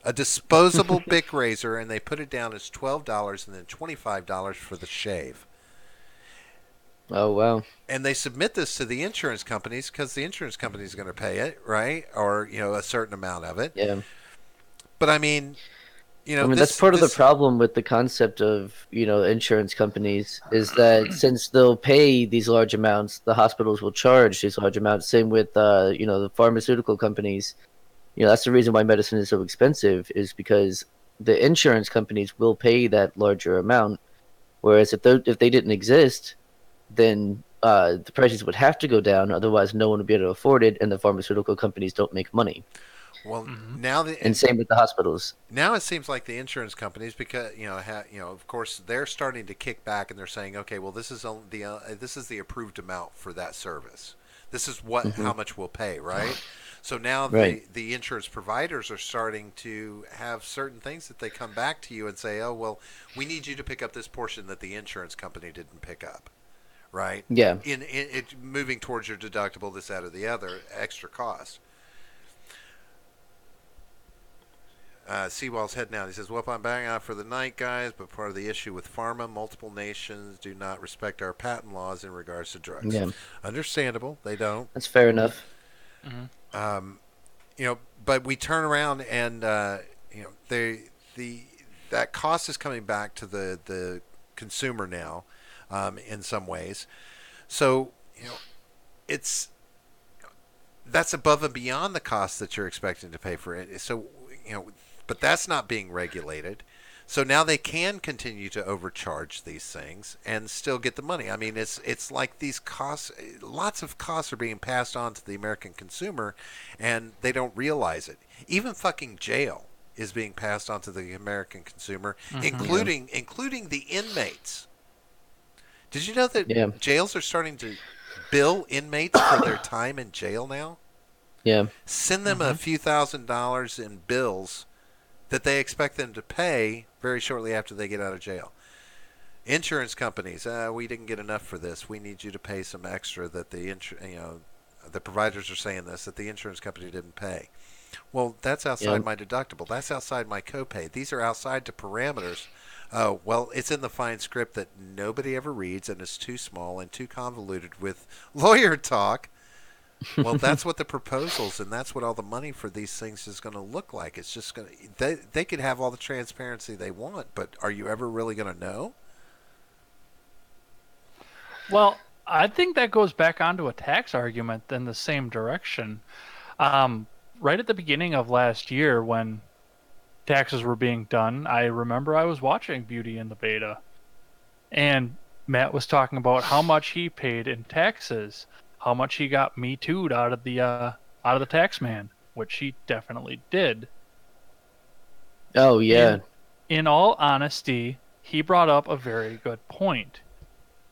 a disposable Bic razor, and they put it down as $12 and then $25 for the shave. Oh wow. And they submit this to the insurance companies because the insurance company is going to pay it, right? Or a certain amount of it. Yeah. But I mean, that's part of the problem with the concept of, insurance companies is that since they'll pay these large amounts, the hospitals will charge these large amounts. Same with, the pharmaceutical companies. That's the reason why medicine is so expensive, is because the insurance companies will pay that larger amount. Whereas if they didn't exist, then the prices would have to go down. Otherwise, no one would be able to afford it, and the pharmaceutical companies don't make money. Well, and same with the hospitals. Now it seems like the insurance companies, because of course, they're starting to kick back and they're saying, okay, well, this is the approved amount for that service. This is how much we'll pay, right? So now the insurance providers are starting to have certain things that they come back to you and say, oh, well, we need you to pick up this portion that the insurance company didn't pick up, right? Yeah. In it moving towards your deductible, this, that, or the other, extra cost. Seawall's heading out. He says, well, I'm banging out for the night, guys, but part of the issue with pharma, multiple nations do not respect our patent laws in regards to drugs. Yeah. Understandable. They don't. That's fair enough. Mm-hmm. But we turn around and, that cost is coming back to the consumer now, in some ways. So, that's above and beyond the cost that you're expecting to pay for it. So, but that's not being regulated. So now they can continue to overcharge these things and still get the money. I mean, it's like these costs, lots of costs are being passed on to the American consumer, and they don't realize it. Even fucking jail is being passed on to the American consumer, including the inmates. Did you know that jails are starting to bill inmates for their time in jail now? Yeah. Send them a few $1,000s in bills that they expect them to pay very shortly after they get out of jail. Insurance companies, we didn't get enough for this. We need you to pay some extra that the providers are saying this, that the insurance company didn't pay. Well, that's outside my deductible. That's outside my copay. These are outside the parameters. Oh, well, it's in the fine script that nobody ever reads, and it's too small and too convoluted with lawyer talk. Well, that's what the proposals, and that's what all the money for these things is going to look like. It's just going to, they could have all the transparency they want, but are you ever really going to know? Well, I think that goes back onto a tax argument in the same direction. Right at the beginning of last year, when taxes were being done, I remember I was watching Beauty and the Beta, and Matt was talking about how much he paid in taxes, how much he got Me Too'd out of the tax man, which he definitely did. Oh yeah. In all honesty, he brought up a very good point.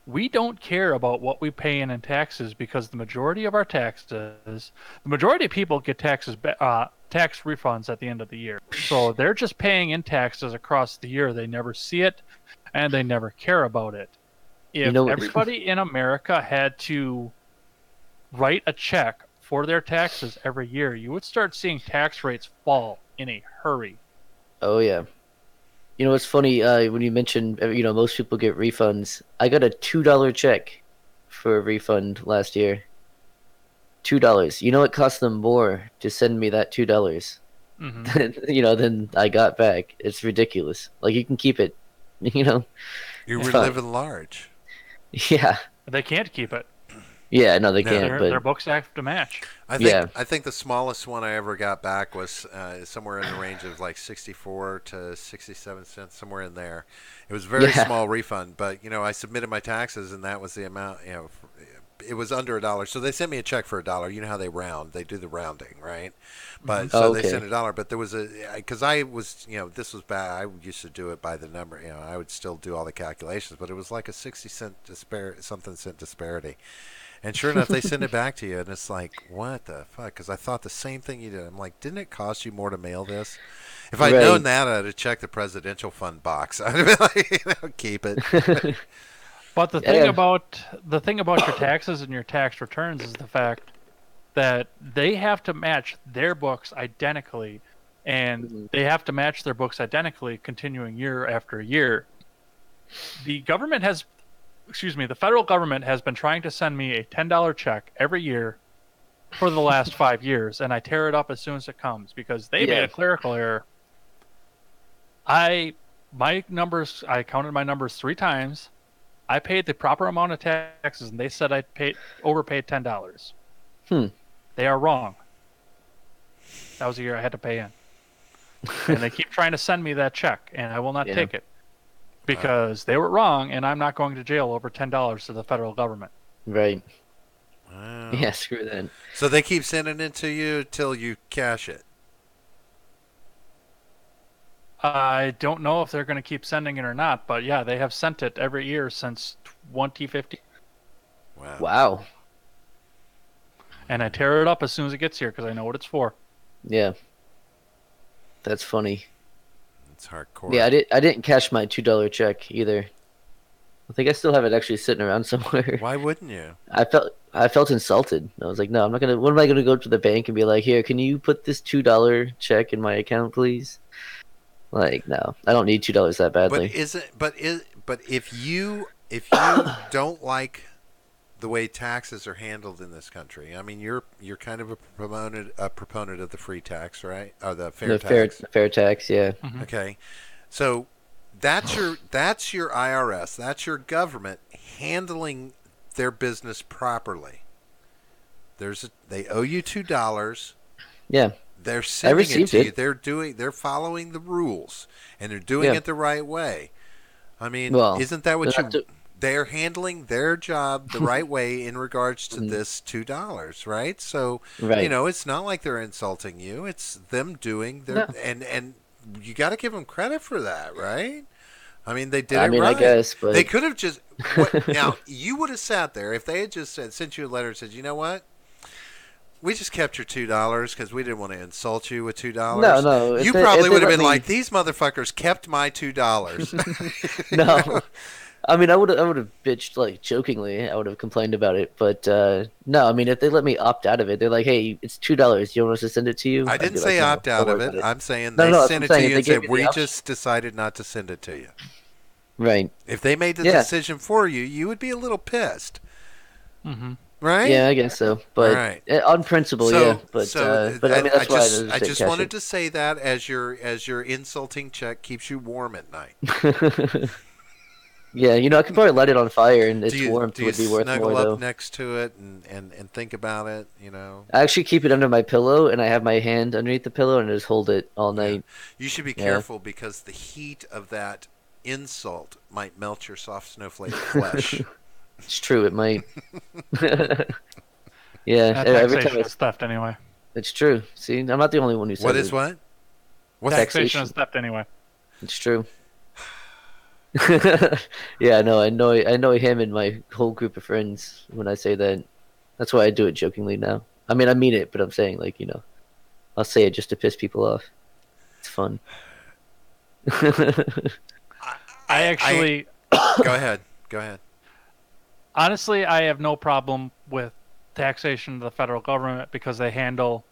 We don't care about what we pay in taxes because the majority of our taxes, the majority of people get tax refunds at the end of the year. So they're just paying in taxes across the year. They never see it, and they never care about it. If everybody in America had to write a check for their taxes every year, you would start seeing tax rates fall in a hurry. Oh yeah. It's funny when you mentioned most people get refunds. I got a $2 check for a refund last year. $2. It cost them more to send me that $2 than I got back. It's ridiculous. Like, you can keep it. You were living large. Yeah. They can't keep it. Yeah, no, they can't. Their books have to match. I think the smallest one I ever got back was somewhere in the range of like 64 to 67 cents, somewhere in there. It was a very small refund, but I submitted my taxes, and that was the amount. It was under $1, so they sent me a check for $1. You know how they round? They do the rounding, right? But they sent $1. But there was because I was this was bad. I used to do it by the number. I would still do all the calculations, but it was like a 60-cent cent disparity. And sure enough, they send it back to you, and it's like, what the fuck? Because I thought the same thing you did. I'm like, didn't it cost you more to mail this? If I'd known Right. that, I'd have checked the presidential fund box. I'd have been like, keep it. But the Yeah. thing about your taxes and your tax returns is the fact that they have to match their books identically, and Mhm. they have to match their books identically continuing year after year. The government has, excuse me, the federal government has been trying to send me a $10 check every year for the last 5 years, and I tear it up as soon as it comes because they made Yeah. a clerical error. I counted my numbers 3 times. I paid the proper amount of taxes, and they said I overpaid $10. Hmm. They are wrong. That was the year I had to pay in, and they keep trying to send me that check, and I will not Yeah. take it because they were wrong, and I'm not going to jail over $10 to the federal government. Right. Wow. Yeah. Screw that. So they keep sending it to you till you cash it. I don't know if they're going to keep sending it or not, but yeah, they have sent it every year since 2050, Wow. Wow. and I tear it up as soon as it gets here because I know what it's for. Yeah. That's funny. It's hardcore. Yeah, I didn't cash my $2 check either. I think I still have it actually sitting around somewhere. Why wouldn't you? I felt insulted. I was like, no, I'm not gonna. What am I gonna go to the bank and be like, here, can you put this $2 check in my account, please? Like, no, I don't need $2 that But badly. but if you don't like the way taxes are handled in this country, I mean, you're kind of a proponent of the free tax, right? Or the fair The tax. fair tax, yeah. Okay, so that's your IRS. That's your government handling their business properly. They owe you $2. Yeah, They're I sending it received to you. it. They're following the rules and they're doing Yeah. it the right way. I mean, Well, isn't that what they'll have to- they're handling their job the right way in regards to Mhm. this $2, right? So, Right. it's not like they're insulting you. It's them doing their No. and you got to give them credit for that, right? I mean, they did I it mean, right. I guess, but They could have just now, you would have sat there if they had just sent you a letter and said, "You know what? We just kept your $2 because we didn't want to insult you with $2." no. You probably if would they have let been me, like, "These motherfuckers kept my $2." no. I mean, I would have bitched like jokingly. I would have complained about it, but no. I mean, if they let me opt out of it, they're like, "Hey, it's $2. You want us to send it to you?" I I'd didn't be say like, "No, opt don't out of worry it. about it." I'm saying No, they no, that's what sent I'm it to saying. you If and they gave said, me the "We option, just decided not to send it to you." right? If they made the Yeah. decision for you, you would be a little pissed, Mm-hmm. right? Yeah, I guess so. But right. on principle, yeah. But I mean, that's why I I didn't just cash wanted it. to say that as your insulting check keeps you warm at night. Yeah, I could probably light it on fire, and Do its you warmth do you would be worth more, snuggle up though. next to it and think about it? I actually keep it under my pillow, and I have my hand underneath the pillow, and I just hold it all Yeah. night. You should be Yeah. careful because the heat of that insult might melt your soft snowflake flesh. It's true, it might. Yeah, every time Taxation is theft anyway. it's true. See, I'm not the only one who says What is it. what? What's Taxation Taxation. is theft anyway. It's true. Yeah, no, I know him and my whole group of friends when I say that. That's why I do it jokingly now. I mean, I mean it, but I'm saying like, I'll say it just to piss people off. It's fun. I actually, Go ahead. Go ahead. honestly, I have no problem with taxation of the federal government because they handle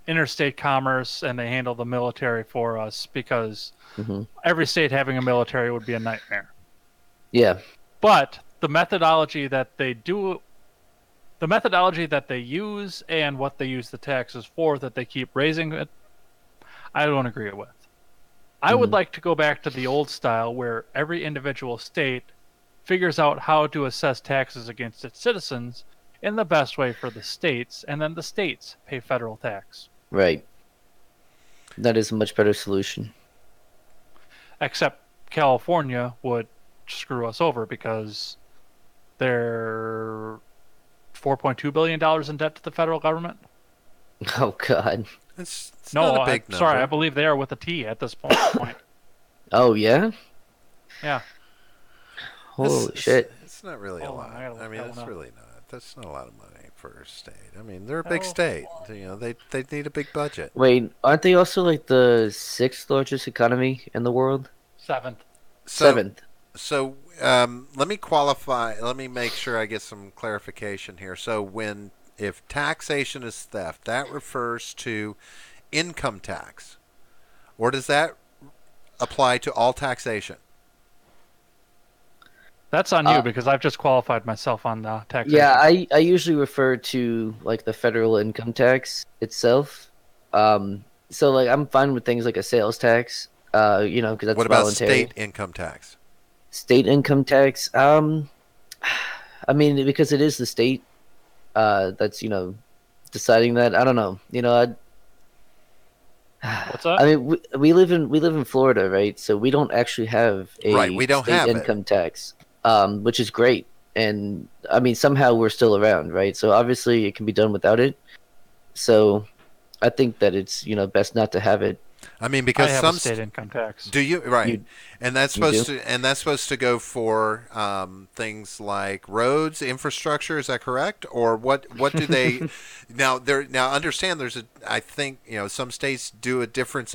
interstate commerce and they handle the military for us because hmm every state having a military would be a nightmare. Yeah, But the methodology that they use and what they use the taxes for that they keep raising it, I don't agree with. I would Mhm. like to go back to the old style where every individual state figures out how to assess taxes against its citizens in the best way for the states, and then the states pay federal tax. right. That is a much better solution. Except California would screw us over because they're $4.2 billion in debt to the federal government. Oh God. It's No, not a big number. sorry, I believe they are with a T at this point. Oh yeah. Yeah. Holy shit. It's not really a Hold on, lot. I gotta look I mean, that it's one up. really not. That's not a lot of money for a state. I mean, they're a big Oh, state. You know, they need a big budget. Wait, aren't they also like the sixth largest economy in the world? seventh. So Seventh. let me qualify. Let me make sure I get some clarification here. So when if taxation is theft, that refers to income tax, or does that apply to all taxation? That's on Uh, you because I've just qualified myself on the yeah, taxation. I usually refer to like the federal income tax itself. So like I'm fine with things like a sales tax, because that's What about voluntary. state income tax? State income tax, I mean, because it is the state, that's deciding that. I don't know. What's that? I mean, we live in Florida, right? So we don't actually have Right, a we don't state have it. income tax, which is great. And I mean, somehow we're still around, right? So obviously it can be done without it. So I think that it's best not to have it. I mean, I because have a state income tax. do you right, You and that's you do? supposed to go for things like roads, infrastructure. Is that correct, or what? What do they now understand? There's a I think some states do a difference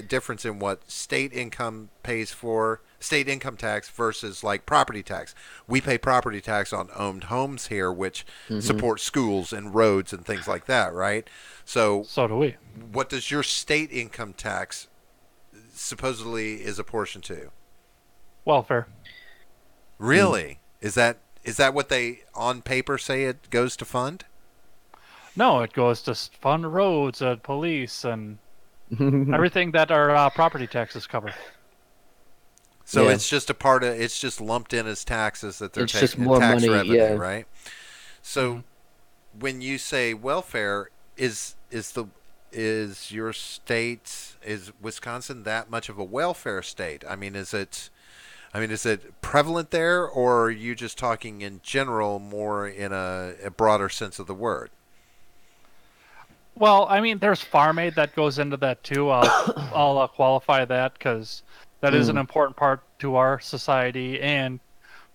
difference in what state income pays for state income tax versus like property tax. We pay property tax on owned homes here, which Hmm. support schools and roads and things like that, right? So, So do we. what does your state income tax supposedly is apportioned to? Welfare. Really? Is that what they on paper say it goes to fund? No, it goes to fund roads and police and Hmm. everything that our property taxes cover. So Yeah, it's just a part of it's just lumped in as taxes that they're it's just taking more tax money. revenue, Yeah. right? Hmm. So when you say welfare, is your state is Wisconsin that much of a welfare state? Is it prevalent there, or are you just talking in general, more in a broader sense of the word? Well, I mean, there's farm aid that goes into that too. I'll qualify that because that is an Mm. important part to our society, and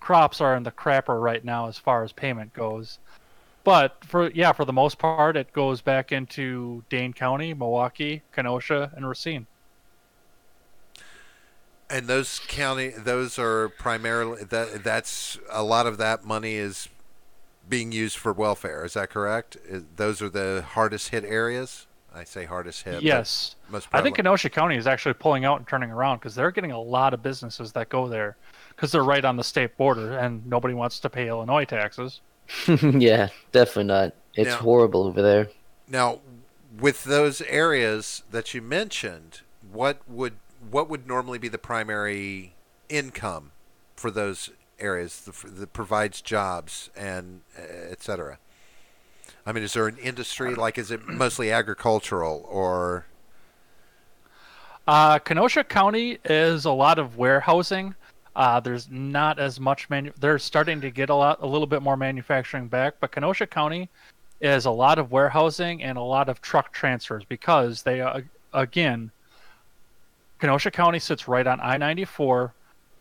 crops are in the crapper right now as far as payment goes. But for the most part, it goes back into Dane County, Milwaukee, Kenosha, and Racine. And those are primarily that's a lot of that money is being used for welfare. Is that correct? Those are the hardest hit areas. I say hardest hit, but Yes, most I think prevalent. Kenosha County is actually pulling out and turning around because they're getting a lot of businesses that go there because they're right on the state border and nobody wants to pay Illinois taxes. Yeah, definitely not. It's Now, horrible over there. now, with those areas that you mentioned, what would normally be the primary income for those areas that provides jobs and et cetera? I mean, is there an industry like is it mostly agricultural or Kenosha County is a lot of warehousing. There's not as much They're starting to get a little bit more manufacturing back, but Kenosha County is a lot of warehousing and a lot of truck transfers because again, Kenosha County sits right on I-94,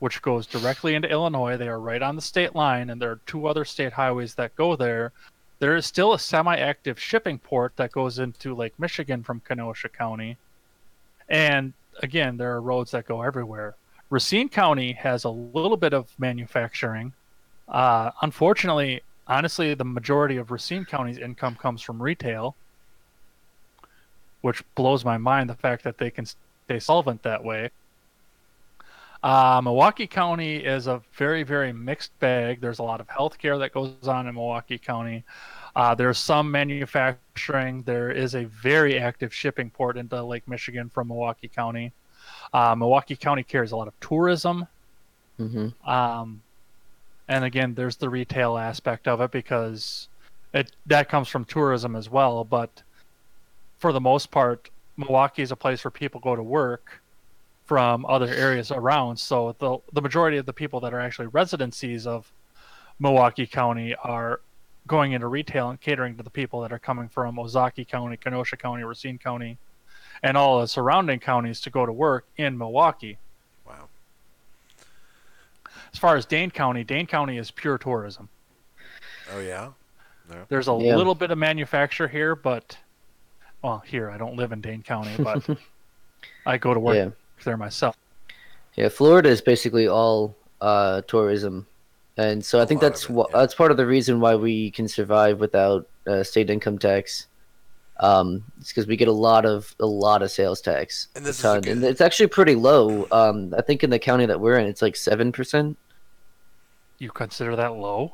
which goes directly into Illinois. They are right on the state line, and there are two other state highways that go there. There is still a semi-active shipping port that goes into Lake Michigan from Kenosha County. And again, there are roads that go everywhere. Racine County has a little bit of manufacturing. Unfortunately, honestly, the majority of Racine County's income comes from retail, which blows my mind the fact that they can stay solvent that way. Milwaukee County is a very, very mixed bag. There's a lot of healthcare that goes on in Milwaukee County. There's some manufacturing. There is a very active shipping port into Lake Michigan from Milwaukee County. Milwaukee County carries a lot of tourism. Hmm. Um, and again, there's the retail aspect of it because that comes from tourism as well. But for the most part, Milwaukee is a place where people go to work from other areas around. So the majority of the people that are actually residencies of Milwaukee County are going into retail and catering to the people that are coming from Ozaukee County, Kenosha County, Racine County, and all the surrounding counties to go to work in Milwaukee. wow? As far as Dane County is pure tourism. Oh yeah, No. There's a Yeah. little bit of manufacture here, but well, here I don't live in Dane County, but I go to work Yeah. there myself. Yeah, Florida is basically all tourism, and so I A think lot of it, yeah. that's part of the reason why we can survive without state income tax. It's because we get a lot of sales tax, And a this is a ton, and good. it's actually pretty low. I think in the county that we're in, it's like 7%. You consider that low?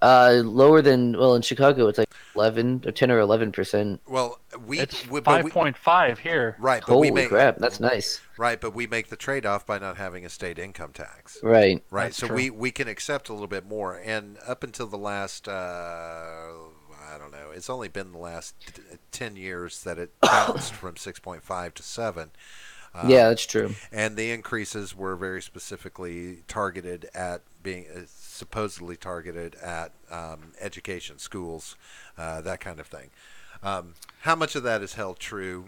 Lower than in Chicago, it's like 11 or 10 or 11%. Well, It's but we 5.5 here. right, but we Holy make crap, that's nice. right, but we make the trade-off by not having a state income tax. Right. Right, That's so true. we can accept a little bit more, and up until the last, I don't know, it's only been the last 10 years that it bounced from 6.5 to 7. Yeah, that's true. And the increases were very specifically targeted at being supposedly targeted at education, schools, that kind of thing. How much of that is held true?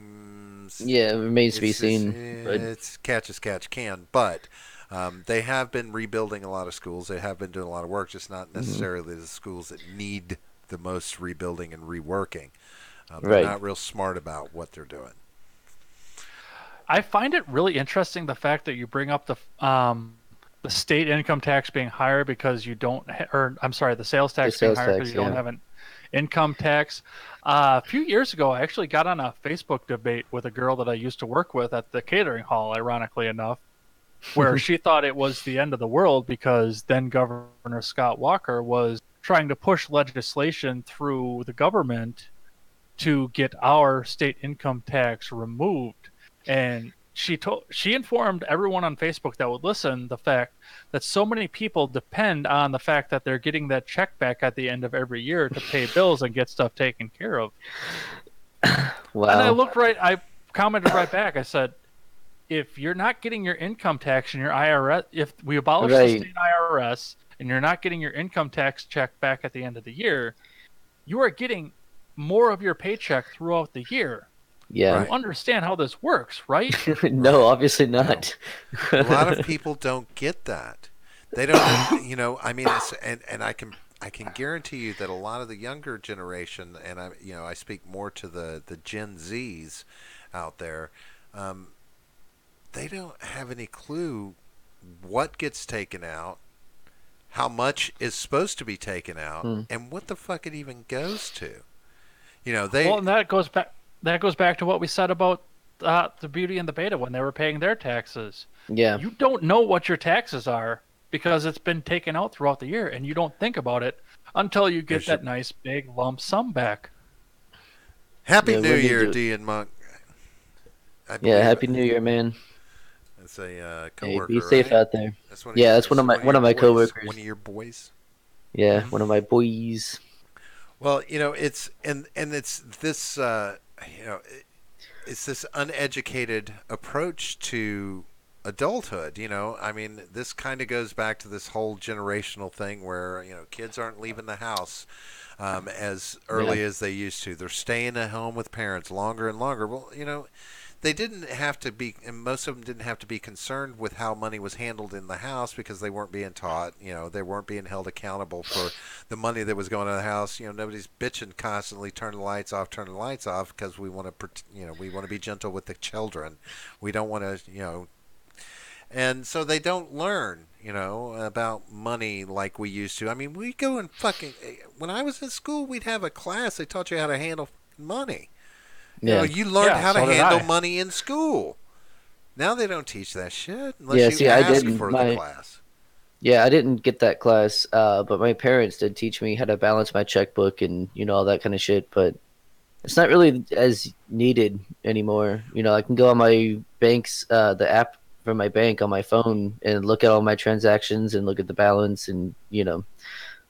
Yeah, it remains to be seen. But It's catch as catch can, but they have been rebuilding a lot of schools. They have been doing a lot of work, just not necessarily the schools that need the most rebuilding and reworking. They're Right. not real smart about what they're doing. I find it really interesting the fact that you bring up the state income tax being higher because you don't, or I'm sorry, the sales tax being sales higher tax, because you don't yeah. have an income tax. A few years ago, I actually got on a Facebook debate with a girl that I used to work with at the catering hall, ironically enough, where she thought it was the end of the world because then Governor Scott Walker was trying to push legislation through the government to get our state income tax removed. And she informed everyone on Facebook that would listen the fact that so many people depend on the fact that they're getting that check back at the end of every year to pay bills and get stuff taken care of. And wow. I commented right back. I said, if you're not getting your income tax and your IRS, if we abolish the Right. state IRS and you're not getting your income tax check back at the end of the year, you are getting more of your paycheck throughout the year. Yeah. You understand how this works, right? No, obviously not. A lot of people don't get that. They don't, I mean, and I can guarantee you that a lot of the younger generation, and I speak more to the Gen Zs out there, they don't have any clue what gets taken out, how much is supposed to be taken out, and what the fuck it even goes to. Well, and that goes back. That goes back to what we said about the Beauty and the Beta when they were paying their taxes. Yeah. You don't know what your taxes are because it's been taken out throughout the year, and you don't think about it until you get that nice big lump sum back. Happy Yeah, New when you Year, do- D and Monk. Yeah, Happy New Year, man. That's a Hey, coworker. be safe right? out there. That's one Yeah, that's one of my your boys. coworkers. One of your boys. Yeah, one of my boys. Well, it's and it's this it's this uneducated approach to adulthood. I mean, this kind of goes back to this whole generational thing where kids aren't leaving the house as early as they used to. They're staying at home with parents longer and longer. Well, they didn't have to be, and most of them didn't have to be concerned with how money was handled in the house because they weren't being taught. They weren't being held accountable for the money that was going in the house. Nobody's bitching constantly, turn the lights off, because we want to, we want to be gentle with the children. We don't want to, and so they don't learn, about money like we used to. I mean, we go and when I was in school, we'd have a class. They taught you how to handle money. Yeah. You learned how to so did handle I. money in school. Now they don't teach that shit unless Yeah, you see, I ask didn't. for the class. Yeah, I didn't get that class, but my parents did teach me how to balance my checkbook and all that kind of shit. But it's not really as needed anymore. I can go on my bank's the app from my bank on my phone and look at all my transactions and look at the balance and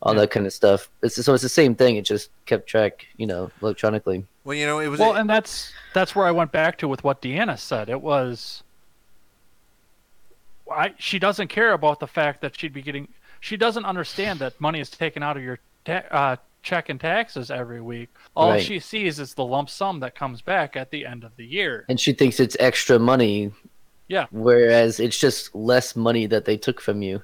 all that kind of stuff. So it's the same thing. It just kept track, electronically. Well, it was. Well, and that's where I went back to with what Deanna said. It was she doesn't care about the fact that she'd be getting. She doesn't understand that money is taken out of your check and taxes every week. All Right. she sees is the lump sum that comes back at the end of the year. And she thinks it's extra money. Yeah. Whereas it's just less money that they took from you.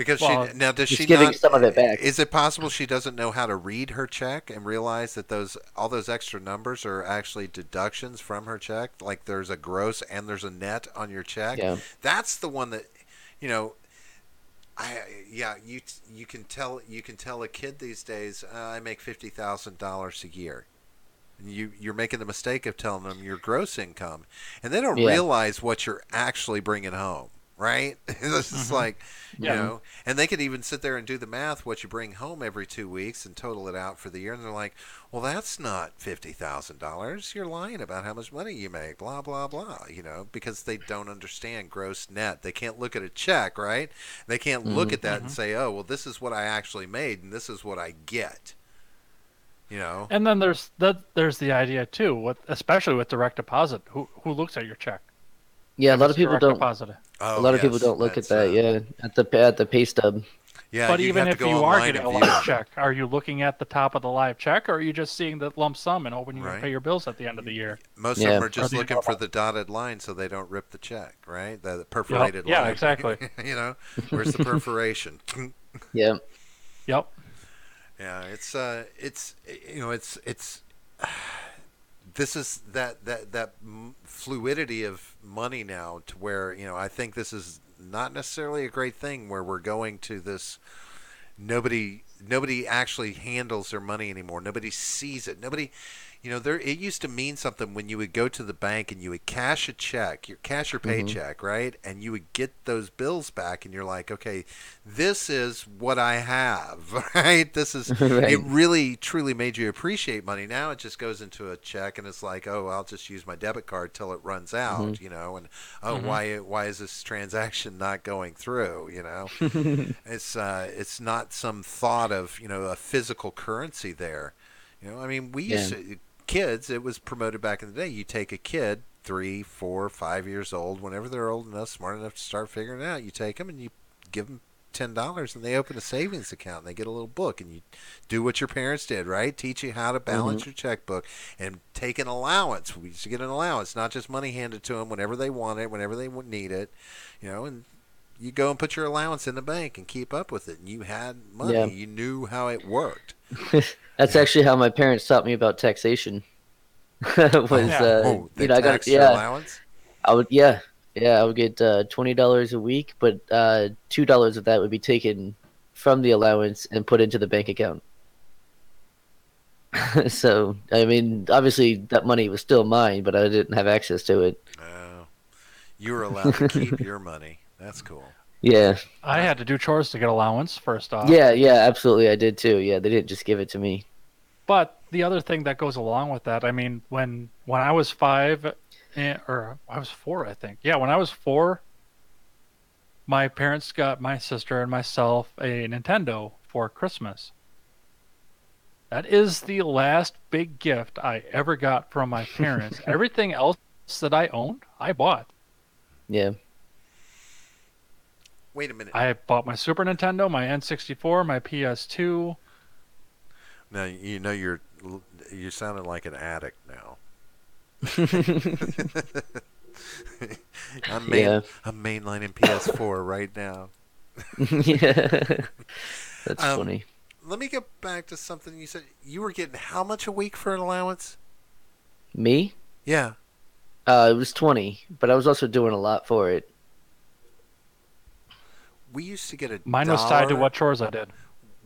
Because Well, does Just she giving not? some of it back. Is it possible she doesn't know how to read her check and realize that all those extra numbers are actually deductions from her check? Like there's a gross and there's a net on your check. Yeah. That's the one that, you know, you can tell a kid these days I make $50,000 a year. And you're making the mistake of telling them your gross income, and they don't Yeah. realize what you're actually bringing home. Right? This is like, Yeah. and they could even sit there and do the math, what you bring home every 2 weeks, and total it out for the year. And they're like, well, that's not $50,000. You're lying about how much money you make, blah, blah, blah, because they don't understand gross net. They can't look at a check, right? They can't look at that and say, oh, well, this is what I actually made, and this is what I get. And then there's the idea too, especially with direct deposit. Who looks at your check? Yeah, a If lot it's of people direct don't. deposit. Oh, A lot of people yes, don't look at that's, that. Yeah, at the pay stub. Yeah, But you even have if to go you are online getting a and view live it. check, are you looking at the top of the live check, or are you just seeing the lump sum and hoping you Right. can pay your bills at the end of the year? Most of Yeah. them are just Or the- looking for the dotted line so they don't rip the check, right? The perforated line. Yeah, exactly. Where's the perforation? Yeah. Yep. Yeah, it's this is that fluidity of money now to where, I think this is not necessarily a great thing where we're going to this nobody actually handles their money anymore. Nobody sees it. Nobody, it used to mean something when you would go to the bank and you would cash your paycheck, right? And you would get those bills back and you're like, okay, this is what I have, right? This is, Right. it really truly made you appreciate money. Now it just goes into a check and it's like, oh, I'll just use my debit card till it runs out, and why is this transaction not going through, It's not some thought of, a physical currency there. I mean, we used to, kids, it was promoted back in the day. You take a kid, 3, 4, 5 years old, whenever they're old enough, smart enough to start figuring it out, you take them and you give them $10 and they open a savings account and they get a little book and you do what your parents did, right? Teach you how to balance your checkbook and take an allowance. We used to get an allowance, not just money handed to them whenever they want it, whenever they need it, and you go and put your allowance in the bank and keep up with it. And you had money. Yeah. You knew how it worked. That's actually how my parents taught me about taxation. They I got taxed your allowance? I would I would get $20 a week, but $2 of that would be taken from the allowance and put into the bank account. So I mean, obviously that money was still mine, but I didn't have access to it. Oh, you were allowed to keep your money. That's cool. Yeah, I had to do chores to get allowance first off. yeah, absolutely, I did too. Yeah, they didn't just give it to me. But the other thing that goes along with that, I mean, when I was 5, or I was 4, I think. Yeah, when I was 4, my parents got my sister and myself a Nintendo for Christmas. That is the last big gift I ever got from my parents. Everything else that I owned, I bought. Yeah. Wait a minute. I bought my Super Nintendo, my N64, my PS2. Now you're sounding like an addict now. I'm mainlining PS4 right now. Yeah. That's funny. Let me get back to something you said. You were getting how much a week for an allowance? Me? Yeah. It was 20, but I was also doing a lot for it. We used to get a Mine dollar. was tied to what chores I did.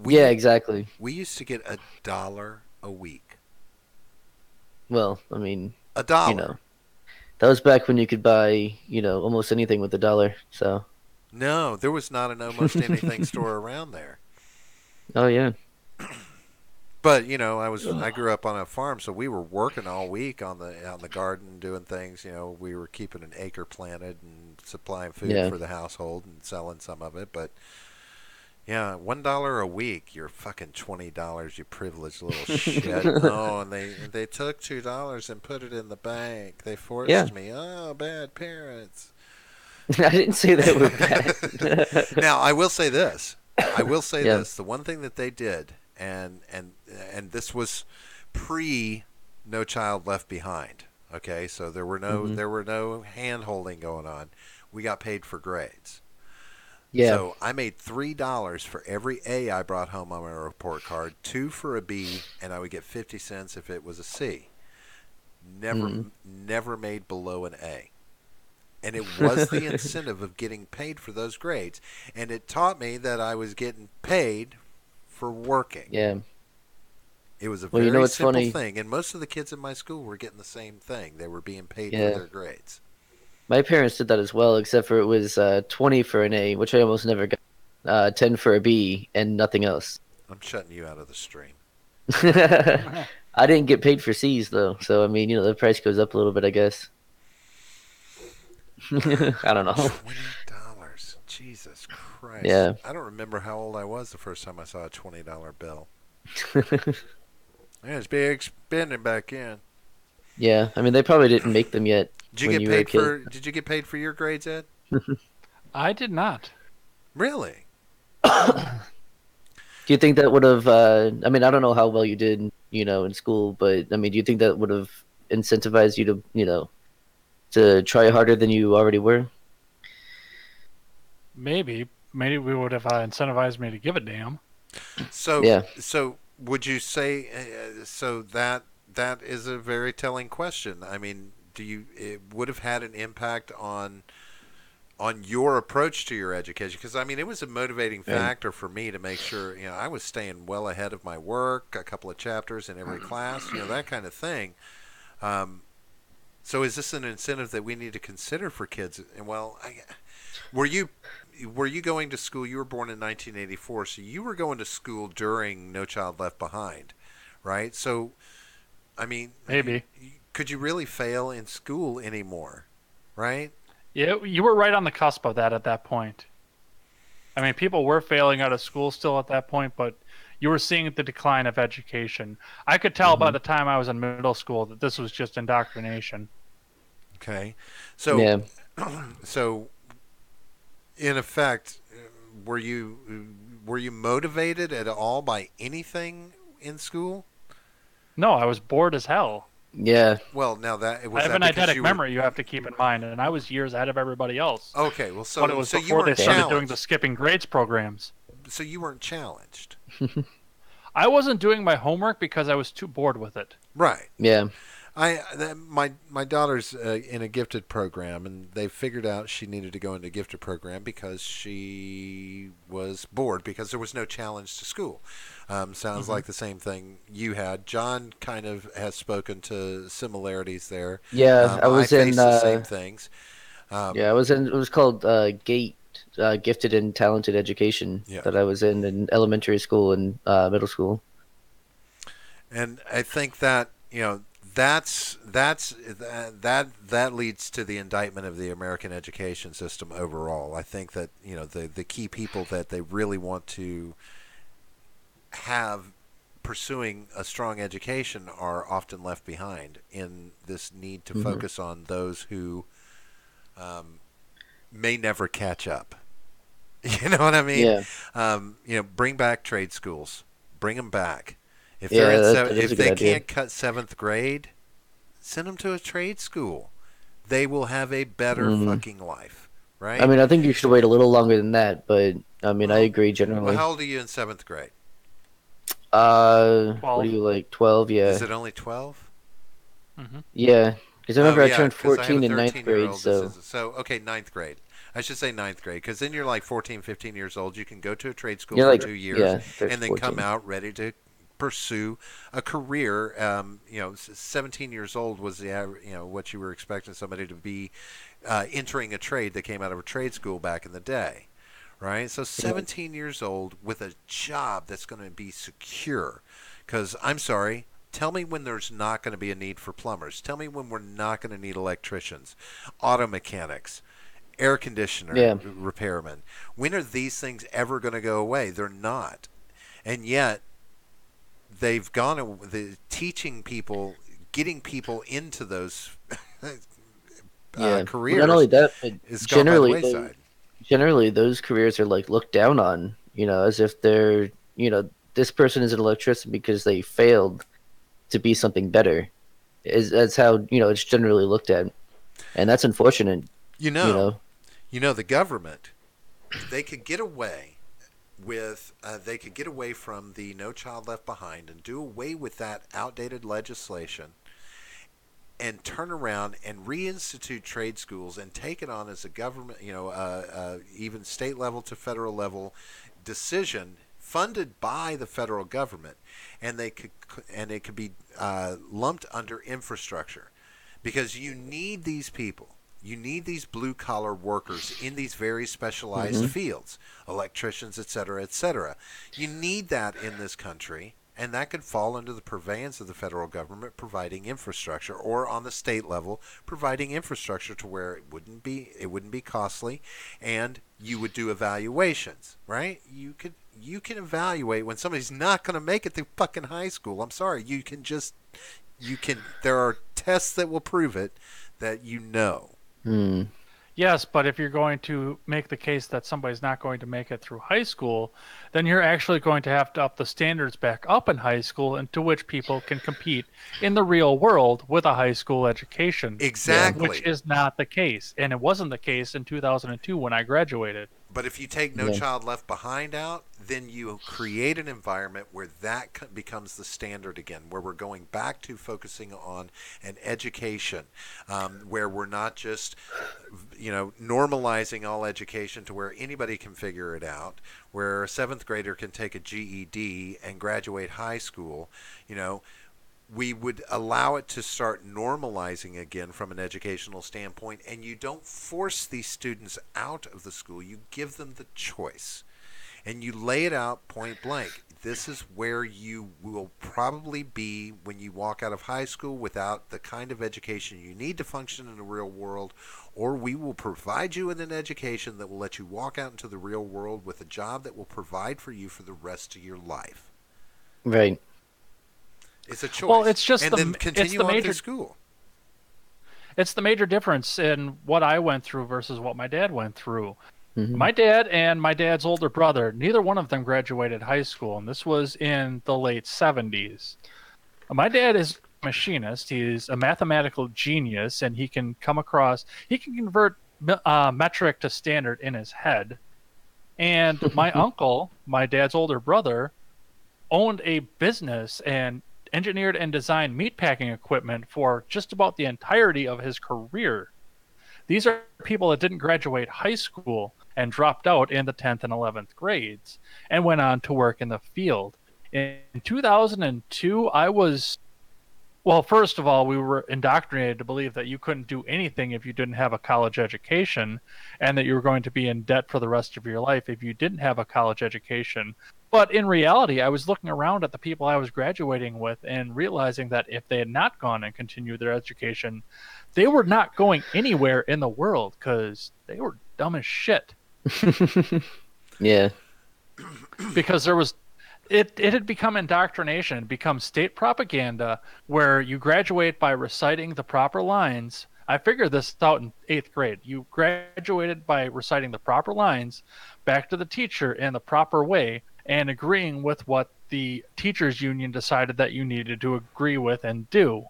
Yeah, exactly. We used to get $1 a week. Well, I mean, $1. that was back when you could buy, almost anything with $1. So. No, there was not an almost anything store around there. Oh yeah. But I grew up on a farm, so we were working all week on the garden, doing things. We were keeping an acre planted and supplying food for the household and selling some of it. But yeah, $1 a week, you're fucking $20, you privileged little shit. Oh, and they took $2 and put it in the bank. They forced me. Oh, bad parents. I didn't say they were bad. Now I will say this. This. The one thing that they did, and this was pre No Child Left Behind. Okay, so there were no hand holding going on. We got paid for grades. Yeah. So I made $3 for every A I brought home on my report card, 2 for a B, and I would get 50 cents if it was a C. Never made below an A. And it was the incentive of getting paid for those grades. And it taught me that I was getting paid for working. Yeah. It was a Well, very what's simple funny? thing. And most of the kids in my school were getting the same thing. They were being paid for Yeah. their grades. My parents did that as well, except for it was 20 for an A, which I almost never got, 10 for a B, and nothing else. I'm shutting you out of the stream. I didn't get paid for C's, though. So, I mean, the price goes up a little bit, I guess. I don't know. $20. Jesus Christ. Yeah. I don't remember how old I was the first time I saw a $20 bill. Yeah, it's big spending back in. Yeah, I mean, they probably didn't make them yet. Did you get paid for your grades, Ed? I did not. Really? Do you think that would have, I mean, I don't know how well you did, in school, but, I mean, do you think that would have incentivized you to, to try harder than you already were? Maybe we would have incentivized me to give a damn. So, Yeah. so would you say, so that is a very telling question. I mean, it would have had an impact on your approach to your education? Because, I mean, it was a motivating factor for me to make sure, I was staying well ahead of my work, a couple of chapters in every class, that kind of thing. So is this an incentive that we need to consider for kids? And, well, were you going to school? You were born in 1984, so you were going to school during No Child Left Behind, right? So, I mean, Maybe. Could you really fail in school anymore, right? Yeah, you were right on the cusp of that at that point. I mean, people were failing out of school still at that point, but you were seeing the decline of education. I could tell by the time I was in middle school that this was just indoctrination. Okay. So, Yeah. so in effect, were you motivated at all by anything in school? No, I was bored as hell. Yeah. Well, now that was I have that an because eidetic you were... memory you have to keep in mind, and I was years ahead of everybody else. Okay, well, But it was so you before they weren't started doing challenged. the skipping grades programs. So you weren't challenged, I wasn't doing my homework because I was too bored with it. right? Yeah. My daughter's in a gifted program, and they figured out she needed to go into a gifted program because she was bored because there was no challenge to school. Sounds like the same thing you had. John kind of has spoken to similarities there. Yeah, I was faced in. the same things. Yeah, I was in. It was called GATE, Gifted and Talented Education, Yeah. that I was in elementary school and middle school. And I think that that leads to the indictment of the American education system overall. I think that the key people that they really want to have pursuing a strong education are often left behind in this need to focus on those who may never catch up. You know what I mean? Yeah. Bring back trade schools. Bring them back. If Yeah, they're that is a if good they idea. can't cut 7th grade, send them to a trade school. They will have a better fucking life, right? I mean, I think you should wait a little longer than that, but I mean, I agree generally. Well, how old are you in 7th grade? What 12. are you, like 12? Yeah. Is it only 12? Yeah. Because I remember I yeah, turned 'cause I have 14 a in ninth 13-year-old grade, that so. okay, 9th grade. I should say 9th grade, because then you're like 14, 15 years old. You can go to a trade school You're for like, 2 years yeah, and then 14. come out ready to pursue a career. 17 years old was what you were expecting somebody to be entering a trade that came out of a trade school back in the day, right? So 17 years old with a job that's going to be secure. Because I'm sorry, tell me when there's not going to be a need for plumbers. Tell me when we're not going to need electricians, auto mechanics, air conditioner repairmen. When are these things ever going to go away? They're not. And yet, they've gone teaching people, getting people into those careers. Not only that, but is gone by the wayside. Generally, those careers are like looked down on, as if they're, this person is an electrician because they failed to be something better. That's how, it's generally looked at. And that's unfortunate. The government they could get away with they could get away from the No Child Left Behind and do away with that outdated legislation and turn around and reinstitute trade schools and take it on as a government, even state level to federal level decision funded by the federal government, and it could be lumped under infrastructure, because you need these people. You need these blue collar workers in these very specialized fields, electricians, et cetera, et cetera. You need that in this country. And that could fall under the purveyance of the federal government providing infrastructure, or on the state level providing infrastructure to where it wouldn't be costly, and you would do evaluations, right? You can evaluate when somebody's not going to make it through fucking high school. I'm sorry, there are tests that will prove it, that you know. Yes, but if you're going to make the case that somebody's not going to make it through high school, then you're actually going to have to up the standards back up in high school, into which people can compete in the real world with a high school education. Exactly. Which is not the case. And it wasn't the case in 2002 when I graduated. But if you take No Child Left Behind out, then you create an environment where that becomes the standard again, where we're going back to focusing on an education, where we're not just, normalizing all education to where anybody can figure it out, where a seventh grader can take a GED and graduate high school. We would allow it to start normalizing again from an educational standpoint, and you don't force these students out of the school. You give them the choice, and you lay it out point blank. This is where you will probably be when you walk out of high school without the kind of education you need to function in the real world, or we will provide you with an education that will let you walk out into the real world with a job that will provide for you for the rest of your life. Right. It's a choice. Well, it's just then continue on through school. It's the major difference in what I went through versus what my dad went through. My dad and my dad's older brother, neither one of them graduated high school, and this was in the late 70s. My dad is a machinist. He's a mathematical genius, and he can convert metric to standard in his head. And my uncle, my dad's older brother, owned a business and engineered and designed meatpacking equipment for just about the entirety of his career. These are people that didn't graduate high school and dropped out in the 10th and 11th grades and went on to work in the field. In 2002, first of all, we were indoctrinated to believe that you couldn't do anything if you didn't have a college education, and that you were going to be in debt for the rest of your life if you didn't have a college education. But in reality, I was looking around at the people I was graduating with and realizing that if they had not gone and continued their education, they were not going anywhere in the world because they were dumb as shit. Yeah. Because it had become indoctrination. It had become state propaganda where you graduate by reciting the proper lines. I figured this out in 8th grade. You graduated by reciting the proper lines back to the teacher in the proper way and agreeing with what the teachers union decided that you needed to agree with and do.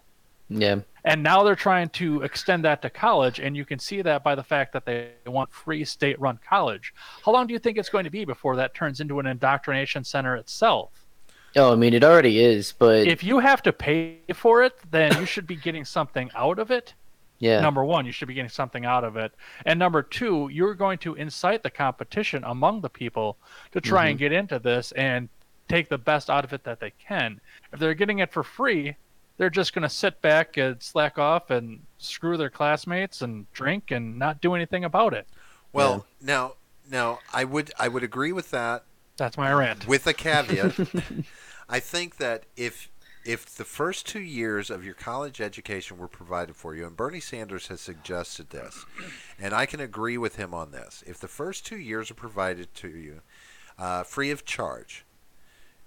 Yeah. And now they're trying to extend that to college, and you can see that by the fact that they want free state-run college. How long do you think it's going to be before that turns into an indoctrination center itself? Oh, I mean, it already is, but... If you have to pay for it, then you should be getting something out of it. Yeah. Number one, you should be getting something out of it. And number two, you're going to incite the competition among the people to try and get into this and take the best out of it that they can. If they're getting it for free, they're just going to sit back and slack off and screw their classmates and drink and not do anything about it. Well, now I would agree with that. That's my rant. With a caveat. I think that if the first 2 years of your college education were provided for you, and Bernie Sanders has suggested this, and I can agree with him on this, if the first 2 years are provided to you free of charge,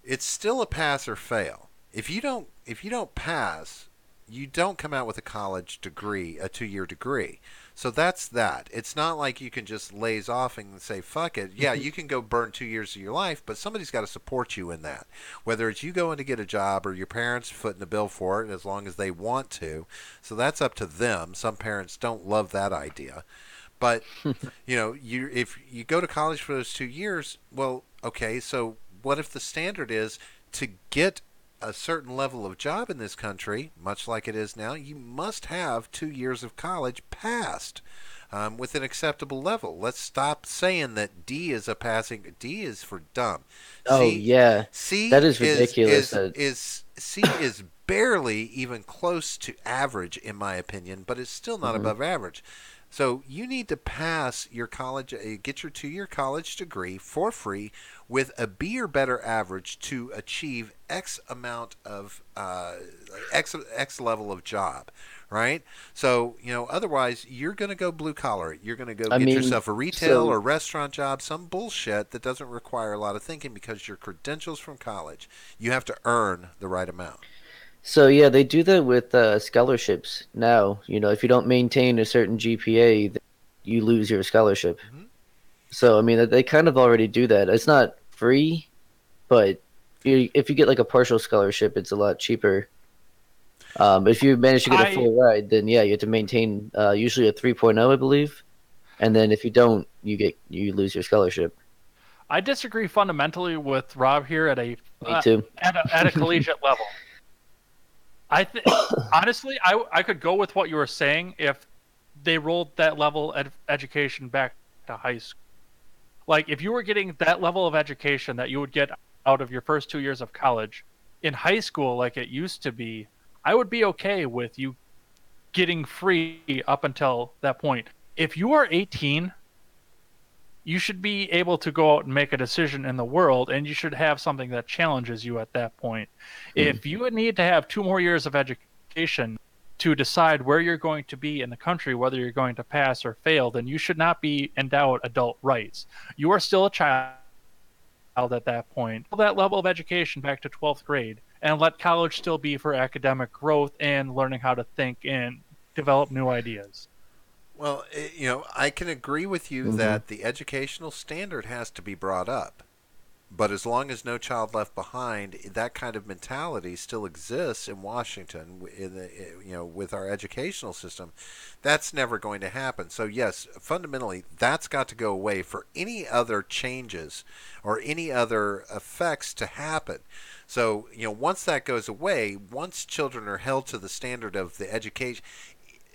it's still a pass or fail. If you don't pass, you don't come out with a college degree, a 2-year degree. So that's that. It's not like you can just laze off and say, fuck it. Yeah, you can go burn 2 years of your life, but somebody's got to support you in that. Whether it's you going to get a job or your parents footing the bill for it, as long as they want to. So that's up to them. Some parents don't love that idea. But if you go to college for those 2 years, well, okay, so what if the standard is to get a certain level of job in this country, much like it is now, you must have 2 years of college passed with an acceptable level. Let's stop saying that D is a passing. D is for dumb. Oh C yeah, C that is is ridiculous. C is barely even close to average in my opinion, but it's still not Mhm. above average. So you need to pass your college, get your 2 year college degree for free with a B or better average to achieve X amount of X level of job, right? So otherwise you're going to go blue collar. You're going to go I get mean, yourself a retail so or restaurant job, some bullshit that doesn't require a lot of thinking because your credentials from college. You have to earn the right amount. yeah, they do that with scholarships now. If you don't maintain a certain GPA, then you lose your scholarship. Hmm. So I mean, they kind of already do that. It's not free, but if you get like a partial scholarship, it's a lot cheaper. If you manage to get a I full ride, then yeah, you have to maintain usually a 3.0, I believe. And then if you don't, you lose your scholarship. I disagree fundamentally with Rob here at a Me too. at a collegiate level. I think honestly, I could go with what you were saying if they rolled that level of education back to high school. Like if you were getting that level of education that you would get out of your first 2 years of college in high school, like it used to be, I would be okay with you getting free up until that point. If you are 18, you should be able to go out and make a decision in the world, and you should have something that challenges you at that point. Hmm. If you would need to have 2 more years of education to decide where you're going to be in the country, whether you're going to pass or fail, then you should not be endowed adult rights. You are still a child at that point. That level of education back to 12th grade, and let college still be for academic growth and learning how to think and develop new ideas. Well, I can agree with you Hmm. that the educational standard has to be brought up. But as long as No Child Left Behind, that kind of mentality still exists in Washington, with our educational system. That's never going to happen. So yes, fundamentally, that's got to go away for any other changes or any other effects to happen. So once that goes away, once children are held to the standard of the education,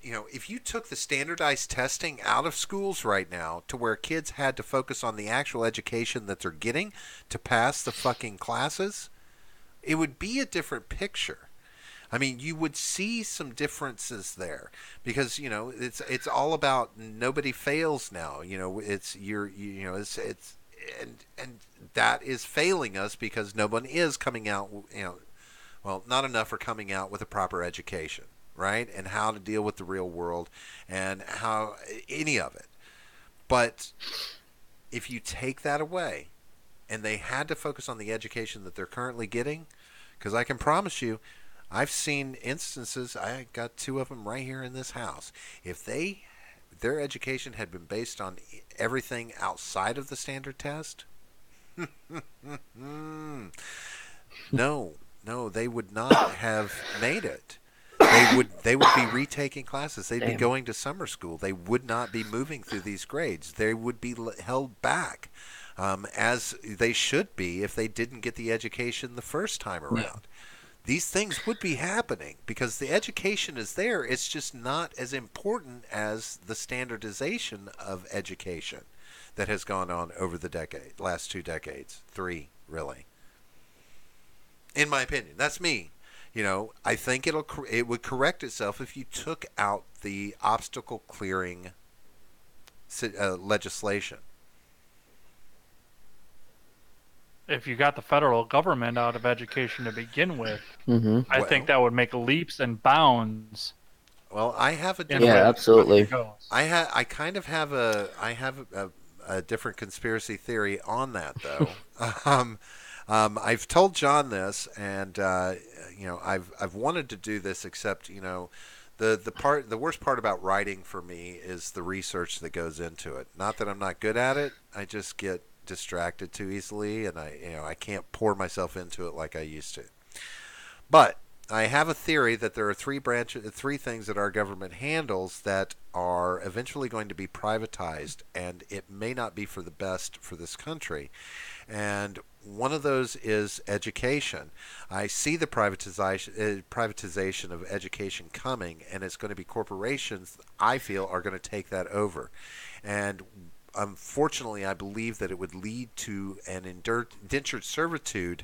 if you took the standardized testing out of schools right now to where kids had to focus on the actual education that they're getting to pass the fucking classes, it would be a different picture. I mean, you would see some differences there because it's all about nobody fails now. It's it's and that is failing us because no one is coming out. Well, not enough are coming out with a proper education, right? And how to deal with the real world and how any of it. But if you take that away and they had to focus on the education that they're currently getting, because I can promise you, I've seen instances, I got two of them right here in this house. If their education had been based on everything outside of the standard test, no, no, they would not have made it. They would be retaking classes. They'd be Damn. going to summer school. They would not be moving through these grades. They would be held back, as they should be if they didn't get the education the first time Yeah. around. These things would be happening because the education is there. It's just not as important as the standardization of education that has gone on over the last 2 decades, three really. In my opinion, that's me. I think it would correct itself if you took out the obstacle clearing legislation. If you got the federal government out of education to begin with, Hmm. I think Well, that would make leaps and bounds well, I have a in the way Yeah, that different. the country absolutely. goes. I kind of have a different conspiracy theory on that though. um, I've told John this, and I've wanted to do this, except the worst part about writing for me is the research that goes into it. Not that I'm not good at it, I just get distracted too easily, and I can't pour myself into it like I used to. But I have a theory that there are three things that our government handles that are eventually going to be privatized, and it may not be for the best for this country. And one of those is education. I see the privatization of education coming, and it's going to be corporations, I feel, are going to take that over. And unfortunately, I believe that it would lead to an indentured servitude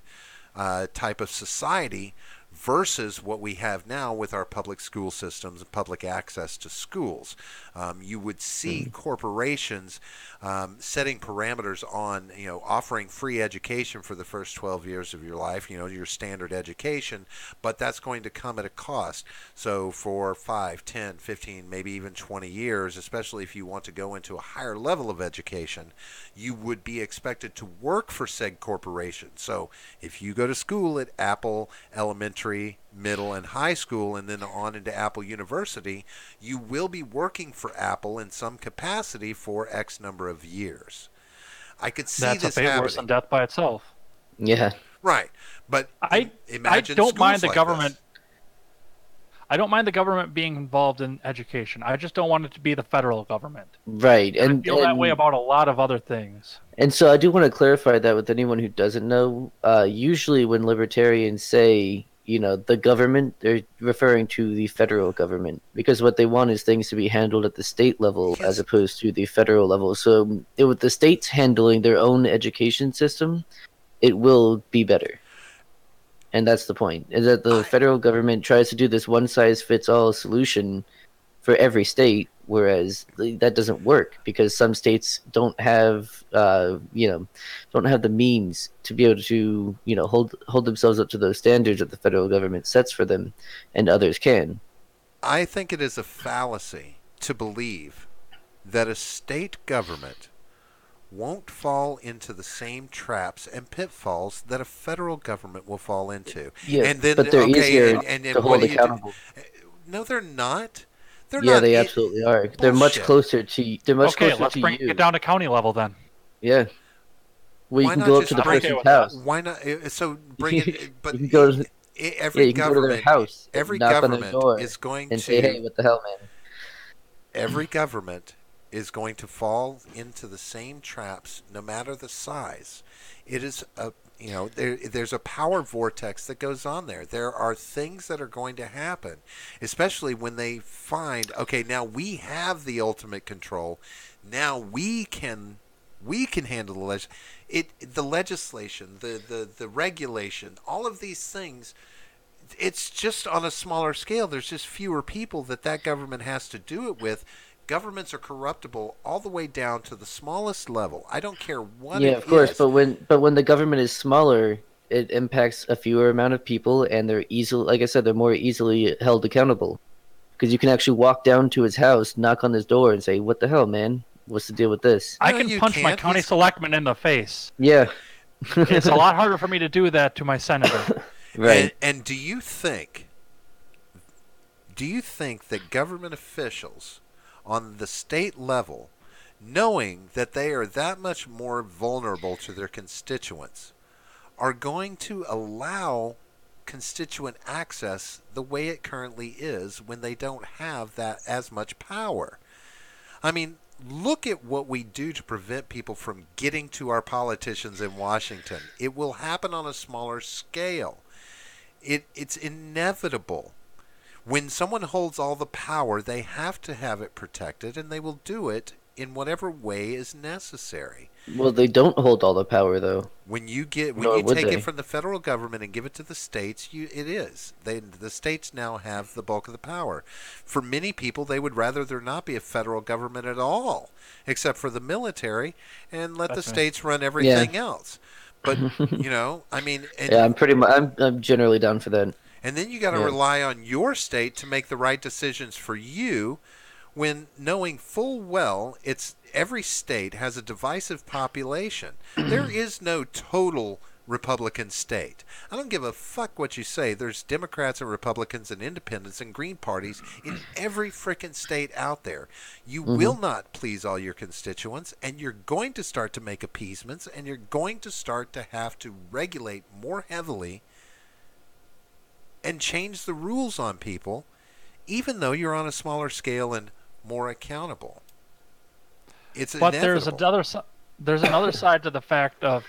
type of society versus what we have now with our public school systems and public access to schools. You would see corporations setting parameters on, offering free education for the first 12 years of your life, your standard education, but that's going to come at a cost. So for 5, 10, 15, maybe even 20 years, especially if you want to go into a higher level of education, you would be expected to work for said corporation. So if you go to school at Apple Elementary, middle, and high school, and then on into Apple University, you will be working for Apple in some capacity for X number of years. I could see That's this a fate happening. worse than death by itself. Yeah. Right, but imagine don't mind schools the like government. this. I don't mind the government being involved in education. I just don't want it to be the federal government. Right. And I feel that way about a lot of other things. And so I do want to clarify that with anyone who doesn't know. Usually when libertarians say, the government, they're referring to the federal government, because what they want is things to be handled at the state level as opposed to the federal level. So with the states handling their own education system, it will be better. And that's the point, is that the federal government tries to do this one-size-fits-all solution for every state, whereas that doesn't work because some states don't have, don't have the means to be able to, hold themselves up to those standards that the federal government sets for them, and others can. I think it is a fallacy to believe that a state government won't fall into the same traps and pitfalls that a federal government will fall into. Yeah, and then, but they're easier and to what hold do you do? accountable. No, they're not. They're Yeah, not. they absolutely are. They're much Bullshit. closer to. They're much Okay, closer let's to bring you. it down to county level then. Yeah. Well, Why you can not go up just to the bring person's it with that? house. Why not? So bring it. But You can go to every you can go to their government, house, every knock on their government door, is going and to. say, "Hey, what the hell, man?" Every government is going to fall into the same traps, no matter the size. It is a there's a power vortex that goes on there. There are things that are going to happen, especially when they find, okay, now we have the ultimate control. Now we can handle the legislation, the regulation, all of these things. It's just on a smaller scale. There's just fewer people that government has to do it with. Governments are corruptible all the way down to the smallest level. I don't care what. Yeah, of course, but when the government is smaller, it impacts a fewer amount of people, and they're like I said, they're more easily held accountable. Because you can actually walk down to his house, knock on his door, and say, "What the hell, man? What's the deal with this?" I No, can you punch my can't. county selectman in the face. Yeah. It's a lot harder for me to do that to my senator. Right. And do you think that government officials on the state level, knowing that they are that much more vulnerable to their constituents, are going to allow constituent access the way it currently is when they don't have that as much power? I mean, look at what we do to prevent people from getting to our politicians in Washington. It will happen on a smaller scale. It's inevitable. When someone holds all the power, they have to have it protected, and they will do it in whatever way is necessary. Well, they don't hold all the power, though. When you take it from the federal government and give it to the states, the states now have the bulk of the power. For many people, they would rather there not be a federal government at all, except for the military, and let the states run everything else. But I mean, yeah, I'm generally down for that. And then you got to rely on your state to make the right decisions for you, when knowing full well every state has a divisive population. There is no total Republican state. I don't give a fuck what you say. There's Democrats and Republicans and independents and Green parties in every frickin' state out there. You will not please all your constituents, and you're going to start to make appeasements, and you're going to start to have to regulate more heavily and change the rules on people, even though you're on a smaller scale and more accountable. It's But inevitable. there's another side to the fact of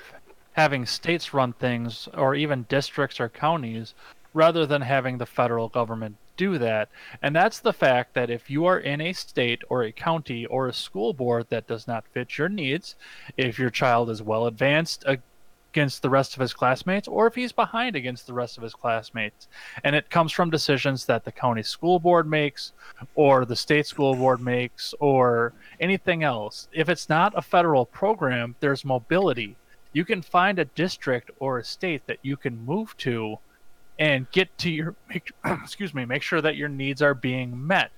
having states run things, or even districts or counties, rather than having the federal government do that. And that's the fact that if you are in a state or a county or a school board that does not fit your needs, if your child is well advanced against the rest of his classmates, or if he's behind against the rest of his classmates, and it comes from decisions that the county school board makes, or the state school board makes, or anything else, if it's not a federal program, there's mobility. You can find a district or a state that you can move to and get to your make sure that your needs are being met.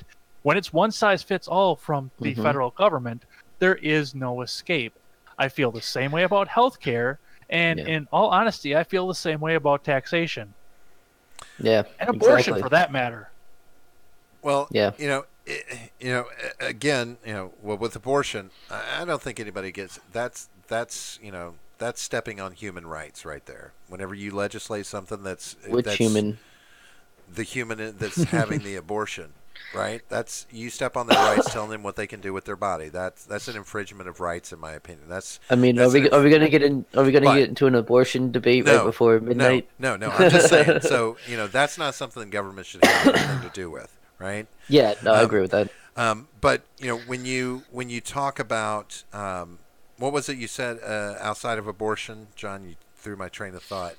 When it's one size fits all from the federal government, there is no escape. I feel the same way about healthcare, and in all honesty, I feel the same way about taxation. Yeah, And abortion, exactly. for that matter. Well, Yeah. Again, well, with abortion, I don't think anybody gets that's stepping on human rights right there. Whenever you legislate something that's Human? the human that's having the abortion, right? That's you step on their rights, telling them what they can do with their body. That's an infringement of rights, in my opinion. I mean, are we gonna get into an abortion debate right before midnight? No. I'm just saying. So that's not something the government should have anything to do with, right? Yeah, no, I agree with that. But when you talk about what was it you said outside of abortion, John? You threw my train of thought.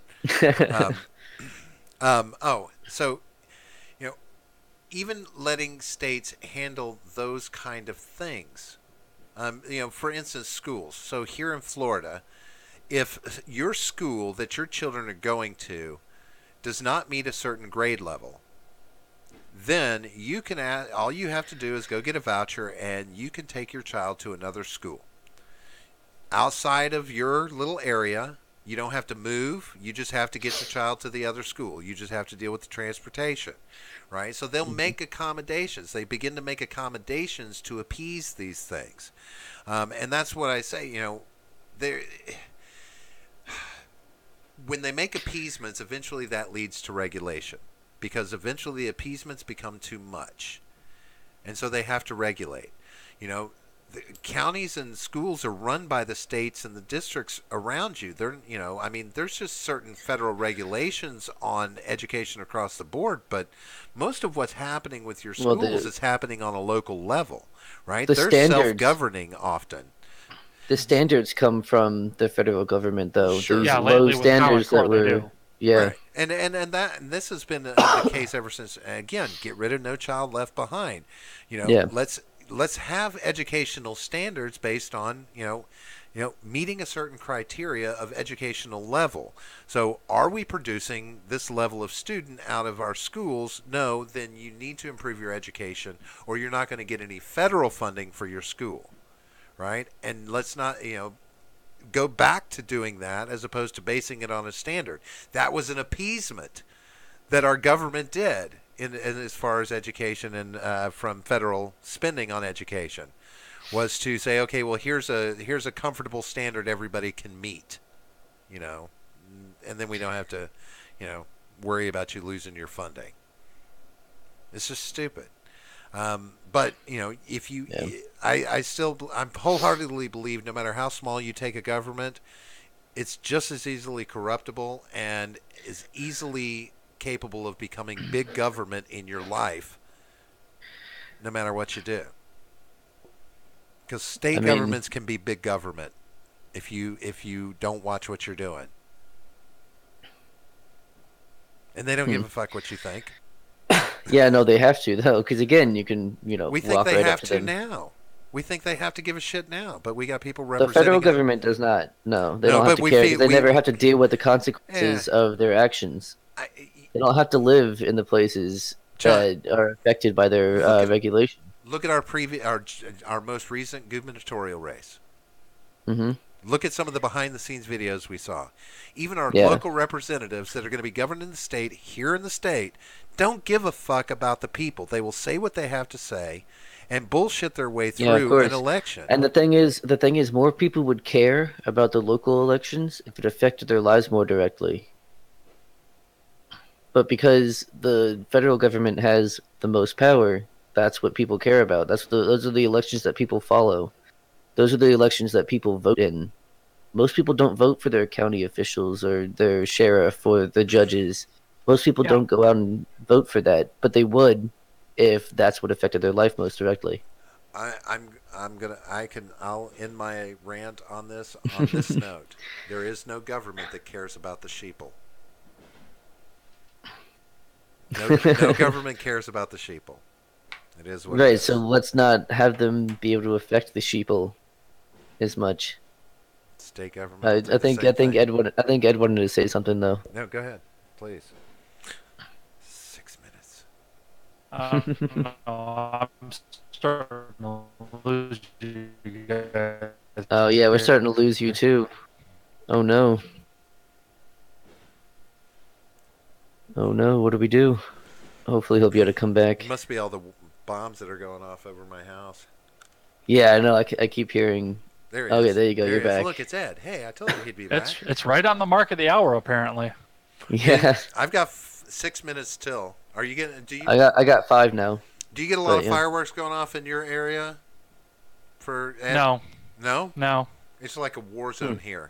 So even letting states handle those kind of things. For instance, schools. So here in Florida, if your school that your children are going to does not meet a certain grade level, then you can all you have to do is go get a voucher and you can take your child to another school. Outside of your little area, you don't have to move. You just have to get your child to the other school. You just have to deal with the transportation, right? So they'll make accommodations. They begin to make accommodations to appease these things. And that's what I say, when they make appeasements, eventually that leads to regulation, because eventually the appeasements become too much. And so they have to regulate. The counties and schools are run by the states and the districts around you. There's just certain federal regulations on education across the board, but most of what's happening with your schools is happening on a local level, right? They're self-governing often. The standards come from the federal government, though. Sure. Those Yeah, low lately with standards Common that Core, they were, do. yeah. Right. And this has been the case ever since. Again, get rid of No Child Left Behind. Let's have educational standards based on meeting a certain criteria of educational level. So are we producing this level of student out of our schools? No, then you need to improve your education, or you're not going to get any federal funding for your school, right? And let's not go back to doing that as opposed to basing it on a standard. That was an appeasement that our government did in as far as education and from federal spending on education, was to say, okay, well, here's a comfortable standard everybody can meet, and then we don't have to, worry about you losing your funding. It's just stupid. But if you, I wholeheartedly believe no matter how small you take a government, it's just as easily corruptible and is easily capable of becoming big government in your life, no matter what you do. Because state governments can be big government if you don't watch what you're doing, and they don't give a fuck what you think. Yeah, no, they have to though, because again, you can We think walk they right have up to to them. now. We think they have to give a shit now, but we got people The representing federal it. government does not. No, they No, don't have but to we care. feel- 'Cause they we- never have to deal with the consequences of their actions. They don't have to live in the places John, that are affected by their regulation. Look at our most recent gubernatorial race. Mm-hmm. Look at some of the behind-the-scenes videos we saw. Even our Yeah. local representatives that are going to be governing the state here in the state don't give a fuck about the people. They will say what they have to say and bullshit their way Yeah, of through course. an election. And the thing is, more people would care about the local elections if it affected their lives more directly. but because the federal government has the most power, that's what people care about. Those are the elections that people follow. Those are the elections that people vote in. Most people don't vote for their county officials or their sheriff or the judges. Most people Yeah. don't go out and vote for that, but they would if that's what affected their life most directly. I'll end my rant on this note. There is no government that cares about the sheeple. No government cares about the sheeple. It is what it Right, is. so let's not have them be able to affect the sheeple as much. State government I, will do I the think same I think thing. Ed wanted to say something though. No, go ahead, please. 6 minutes. No, I'm starting to lose you guys. Oh yeah, we're here. starting to lose you too. Oh no. Oh no, what do we do? Hopefully he'll be able to come back. It must be all the bombs that are going off over my house. Yeah, I know. I keep hearing. There he Oh is. yeah, there you go. There You're he is. back. Look, it's Ed. Hey, I told you he'd be back. It's right on the mark of the hour, apparently. Yeah, I've got 6 minutes till. Are you getting? I got 5 now. Do you get a lot of yeah. fireworks going off in your area? For Ed? No, No. It's like a war zone here.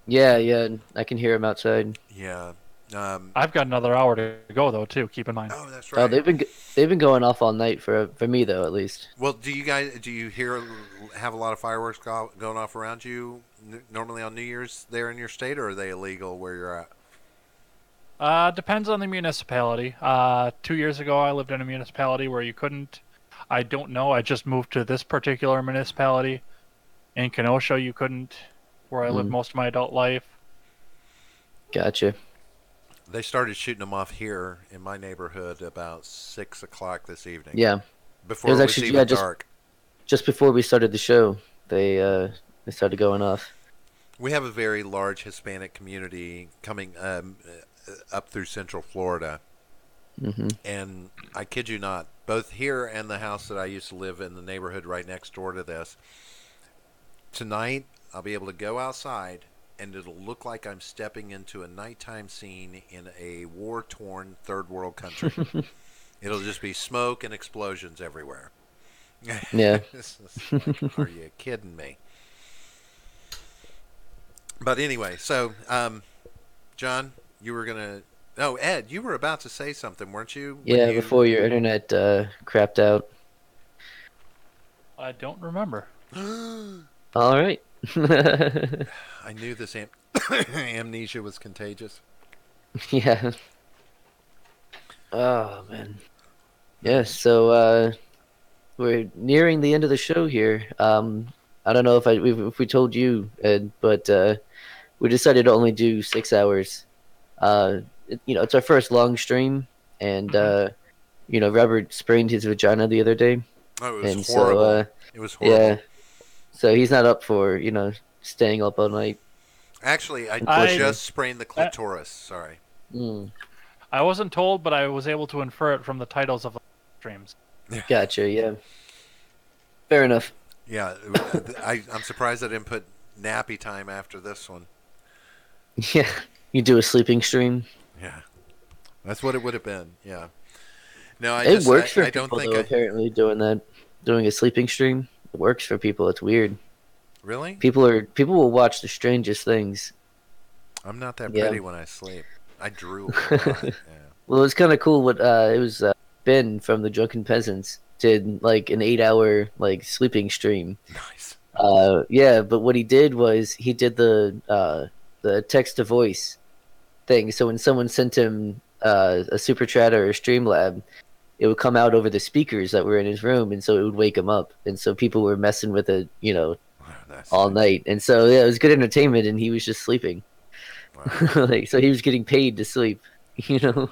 Yeah, I can hear him outside. Yeah. I've got another hour to go though, too. Keep in mind. Oh, that's Oh, right. they've been going off all night for me though, at least. Well, do you have a lot of fireworks going off around you normally on New Year's there in your state, or are they illegal where you're at? Depends on the municipality. 2 years ago, I lived in a municipality where you couldn't. I don't know. I just moved to this particular municipality. In Kenosha, you couldn't, where I lived most of my adult life. Gotcha. They started shooting them off here in my neighborhood about 6 o'clock this evening. Yeah, Before it was actually even dark. just before we started the show, they started going off. We have a very large Hispanic community coming up through Central Florida. Mm-hmm. And I kid you not, both here and the house that I used to live in, the neighborhood right next door to this, tonight I'll be able to go outside and it'll look like I'm stepping into a nighttime scene in a war-torn third world country. It'll just be smoke and explosions everywhere. Yeah. Like, are you kidding me? But anyway, so John, you were gonna. Oh, Ed, you were about to say something, weren't you? Yeah, before your internet crapped out. I don't remember. All right. I knew this amnesia was contagious. Yeah. Oh man. Yeah. So we're nearing the end of the show here. I don't know if we told you, Ed, but we decided to only do 6 hours. It's our first long stream, and Robert sprained his vagina the other day, Oh, it was and horrible. so It was horrible. yeah, so he's not up for staying up all night. Actually, I I- just sprained the clitoris. Sorry. Mm, I wasn't told, but I was able to infer it from the titles of the streams. gotcha. Yeah. Fair enough. Yeah, I'm surprised I didn't put nappy time after this one. Yeah. You do a sleeping stream. Yeah, that's what it would have been. Yeah. No, It works for I don't people think though. Apparently, doing a sleeping stream, it works for people. It's weird. Really. People will watch the strangest things. I'm not that Yeah. pretty when I sleep. I drool a lot. Yeah. Well, it's kind of cool. What it was Ben from the Drunken Peasants did like an 8-hour like sleeping stream. Nice. Yeah, but what he did was he did the text to voice thing. So when someone sent him a super chat or a Streamlab, it would come out over the speakers that were in his room, and so it would wake him up. And so people were messing with it, Wow, that's all nice. night. And so yeah, it was good entertainment, and he was just sleeping. Wow. Like so, he was getting paid to sleep. We gotta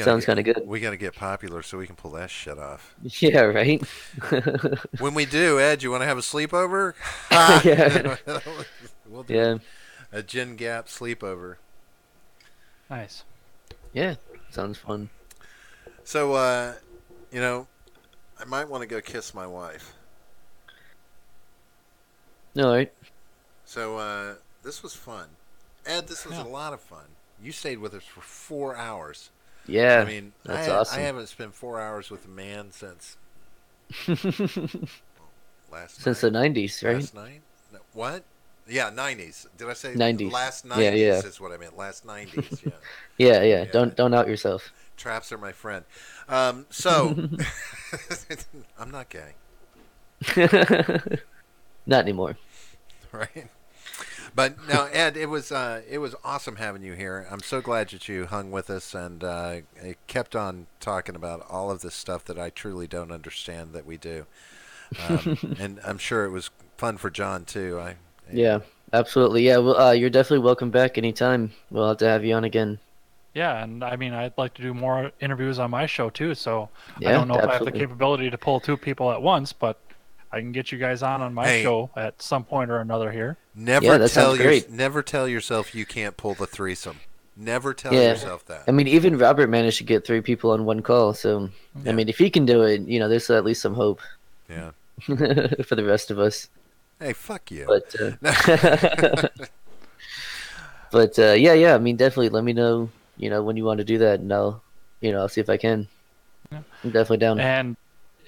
Sounds kinda good. We got to get popular so we can pull that shit off. Yeah, right. When we do, Ed, you want to have a sleepover? Yeah. We'll do Yeah, a Gin Gap sleepover. Nice. yeah, sounds fun. So, I might want to go kiss my wife. All right. So, this was fun. Ed, this was Yeah. a lot of fun. You stayed with us for 4 hours. Yeah, I mean, that's I awesome. haven't spent 4 hours with a man since last Since night. the 90s, right? Last night? No, what? Yeah, 90s. Did I say 90s. last Yeah, 90s yeah. is what I meant. Last 90s, yeah. Yeah, yeah. Yeah. Don't out yourself. Traps are my friend. So, I'm not gay, Not anymore. right? But no, Ed, it was awesome having you here. I'm so glad that you hung with us and kept on talking about all of this stuff that I truly don't understand that we do. And I'm sure it was fun for John too. Yeah, absolutely. Yeah, well, you're definitely welcome back anytime. We'll have to have you on again. Yeah, and I mean, I'd like to do more interviews on my show too. So I Yeah, don't know if I have the absolutely. capability to pull two people at once, but I can get you guys on my Hey, show at some point or another here. Yeah, that sounds great. never tell yourself you can't pull the threesome. Never tell Yeah. yourself that. I mean, even Robert managed to get 3 people on one call. So, I Yeah, mean, if he can do it, there's at least some hope yeah. for the rest of us. Hey, fuck you. But, yeah, yeah. I mean, definitely let me know, when you want to do that, and I'll see if I can. Yeah. I'm definitely down. And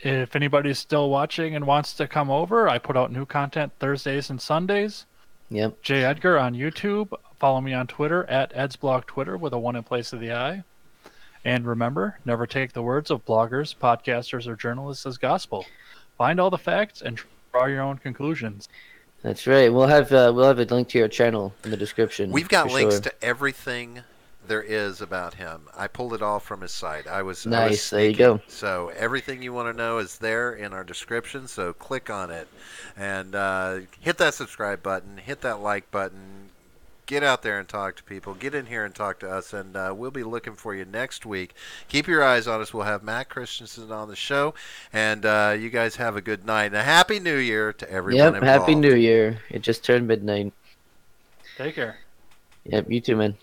if anybody's still watching and wants to come over, I put out new content Thursdays and Sundays. Yep. J. Edgar on YouTube. Follow me on Twitter at EdsBlog Twitter with a 1 in place of the I. And remember, never take the words of bloggers, podcasters, or journalists as gospel. Find all the facts and draw your own conclusions. That's right. We'll have a link to your channel in the description. We've got for links sure. to everything there is about him. I pulled it all from his site. I was Nice. There you sneaky. go. So everything you want to know is there in our description. So click on it and hit that subscribe button. Hit that like button. Get out there and talk to people. Get in here and talk to us, and we'll be looking for you next week. Keep your eyes on us. We'll have Matt Christensen on the show, and you guys have a good night and a happy New Year to everyone involved. Happy New Year. It just turned midnight. Take care. Yep, you too, man.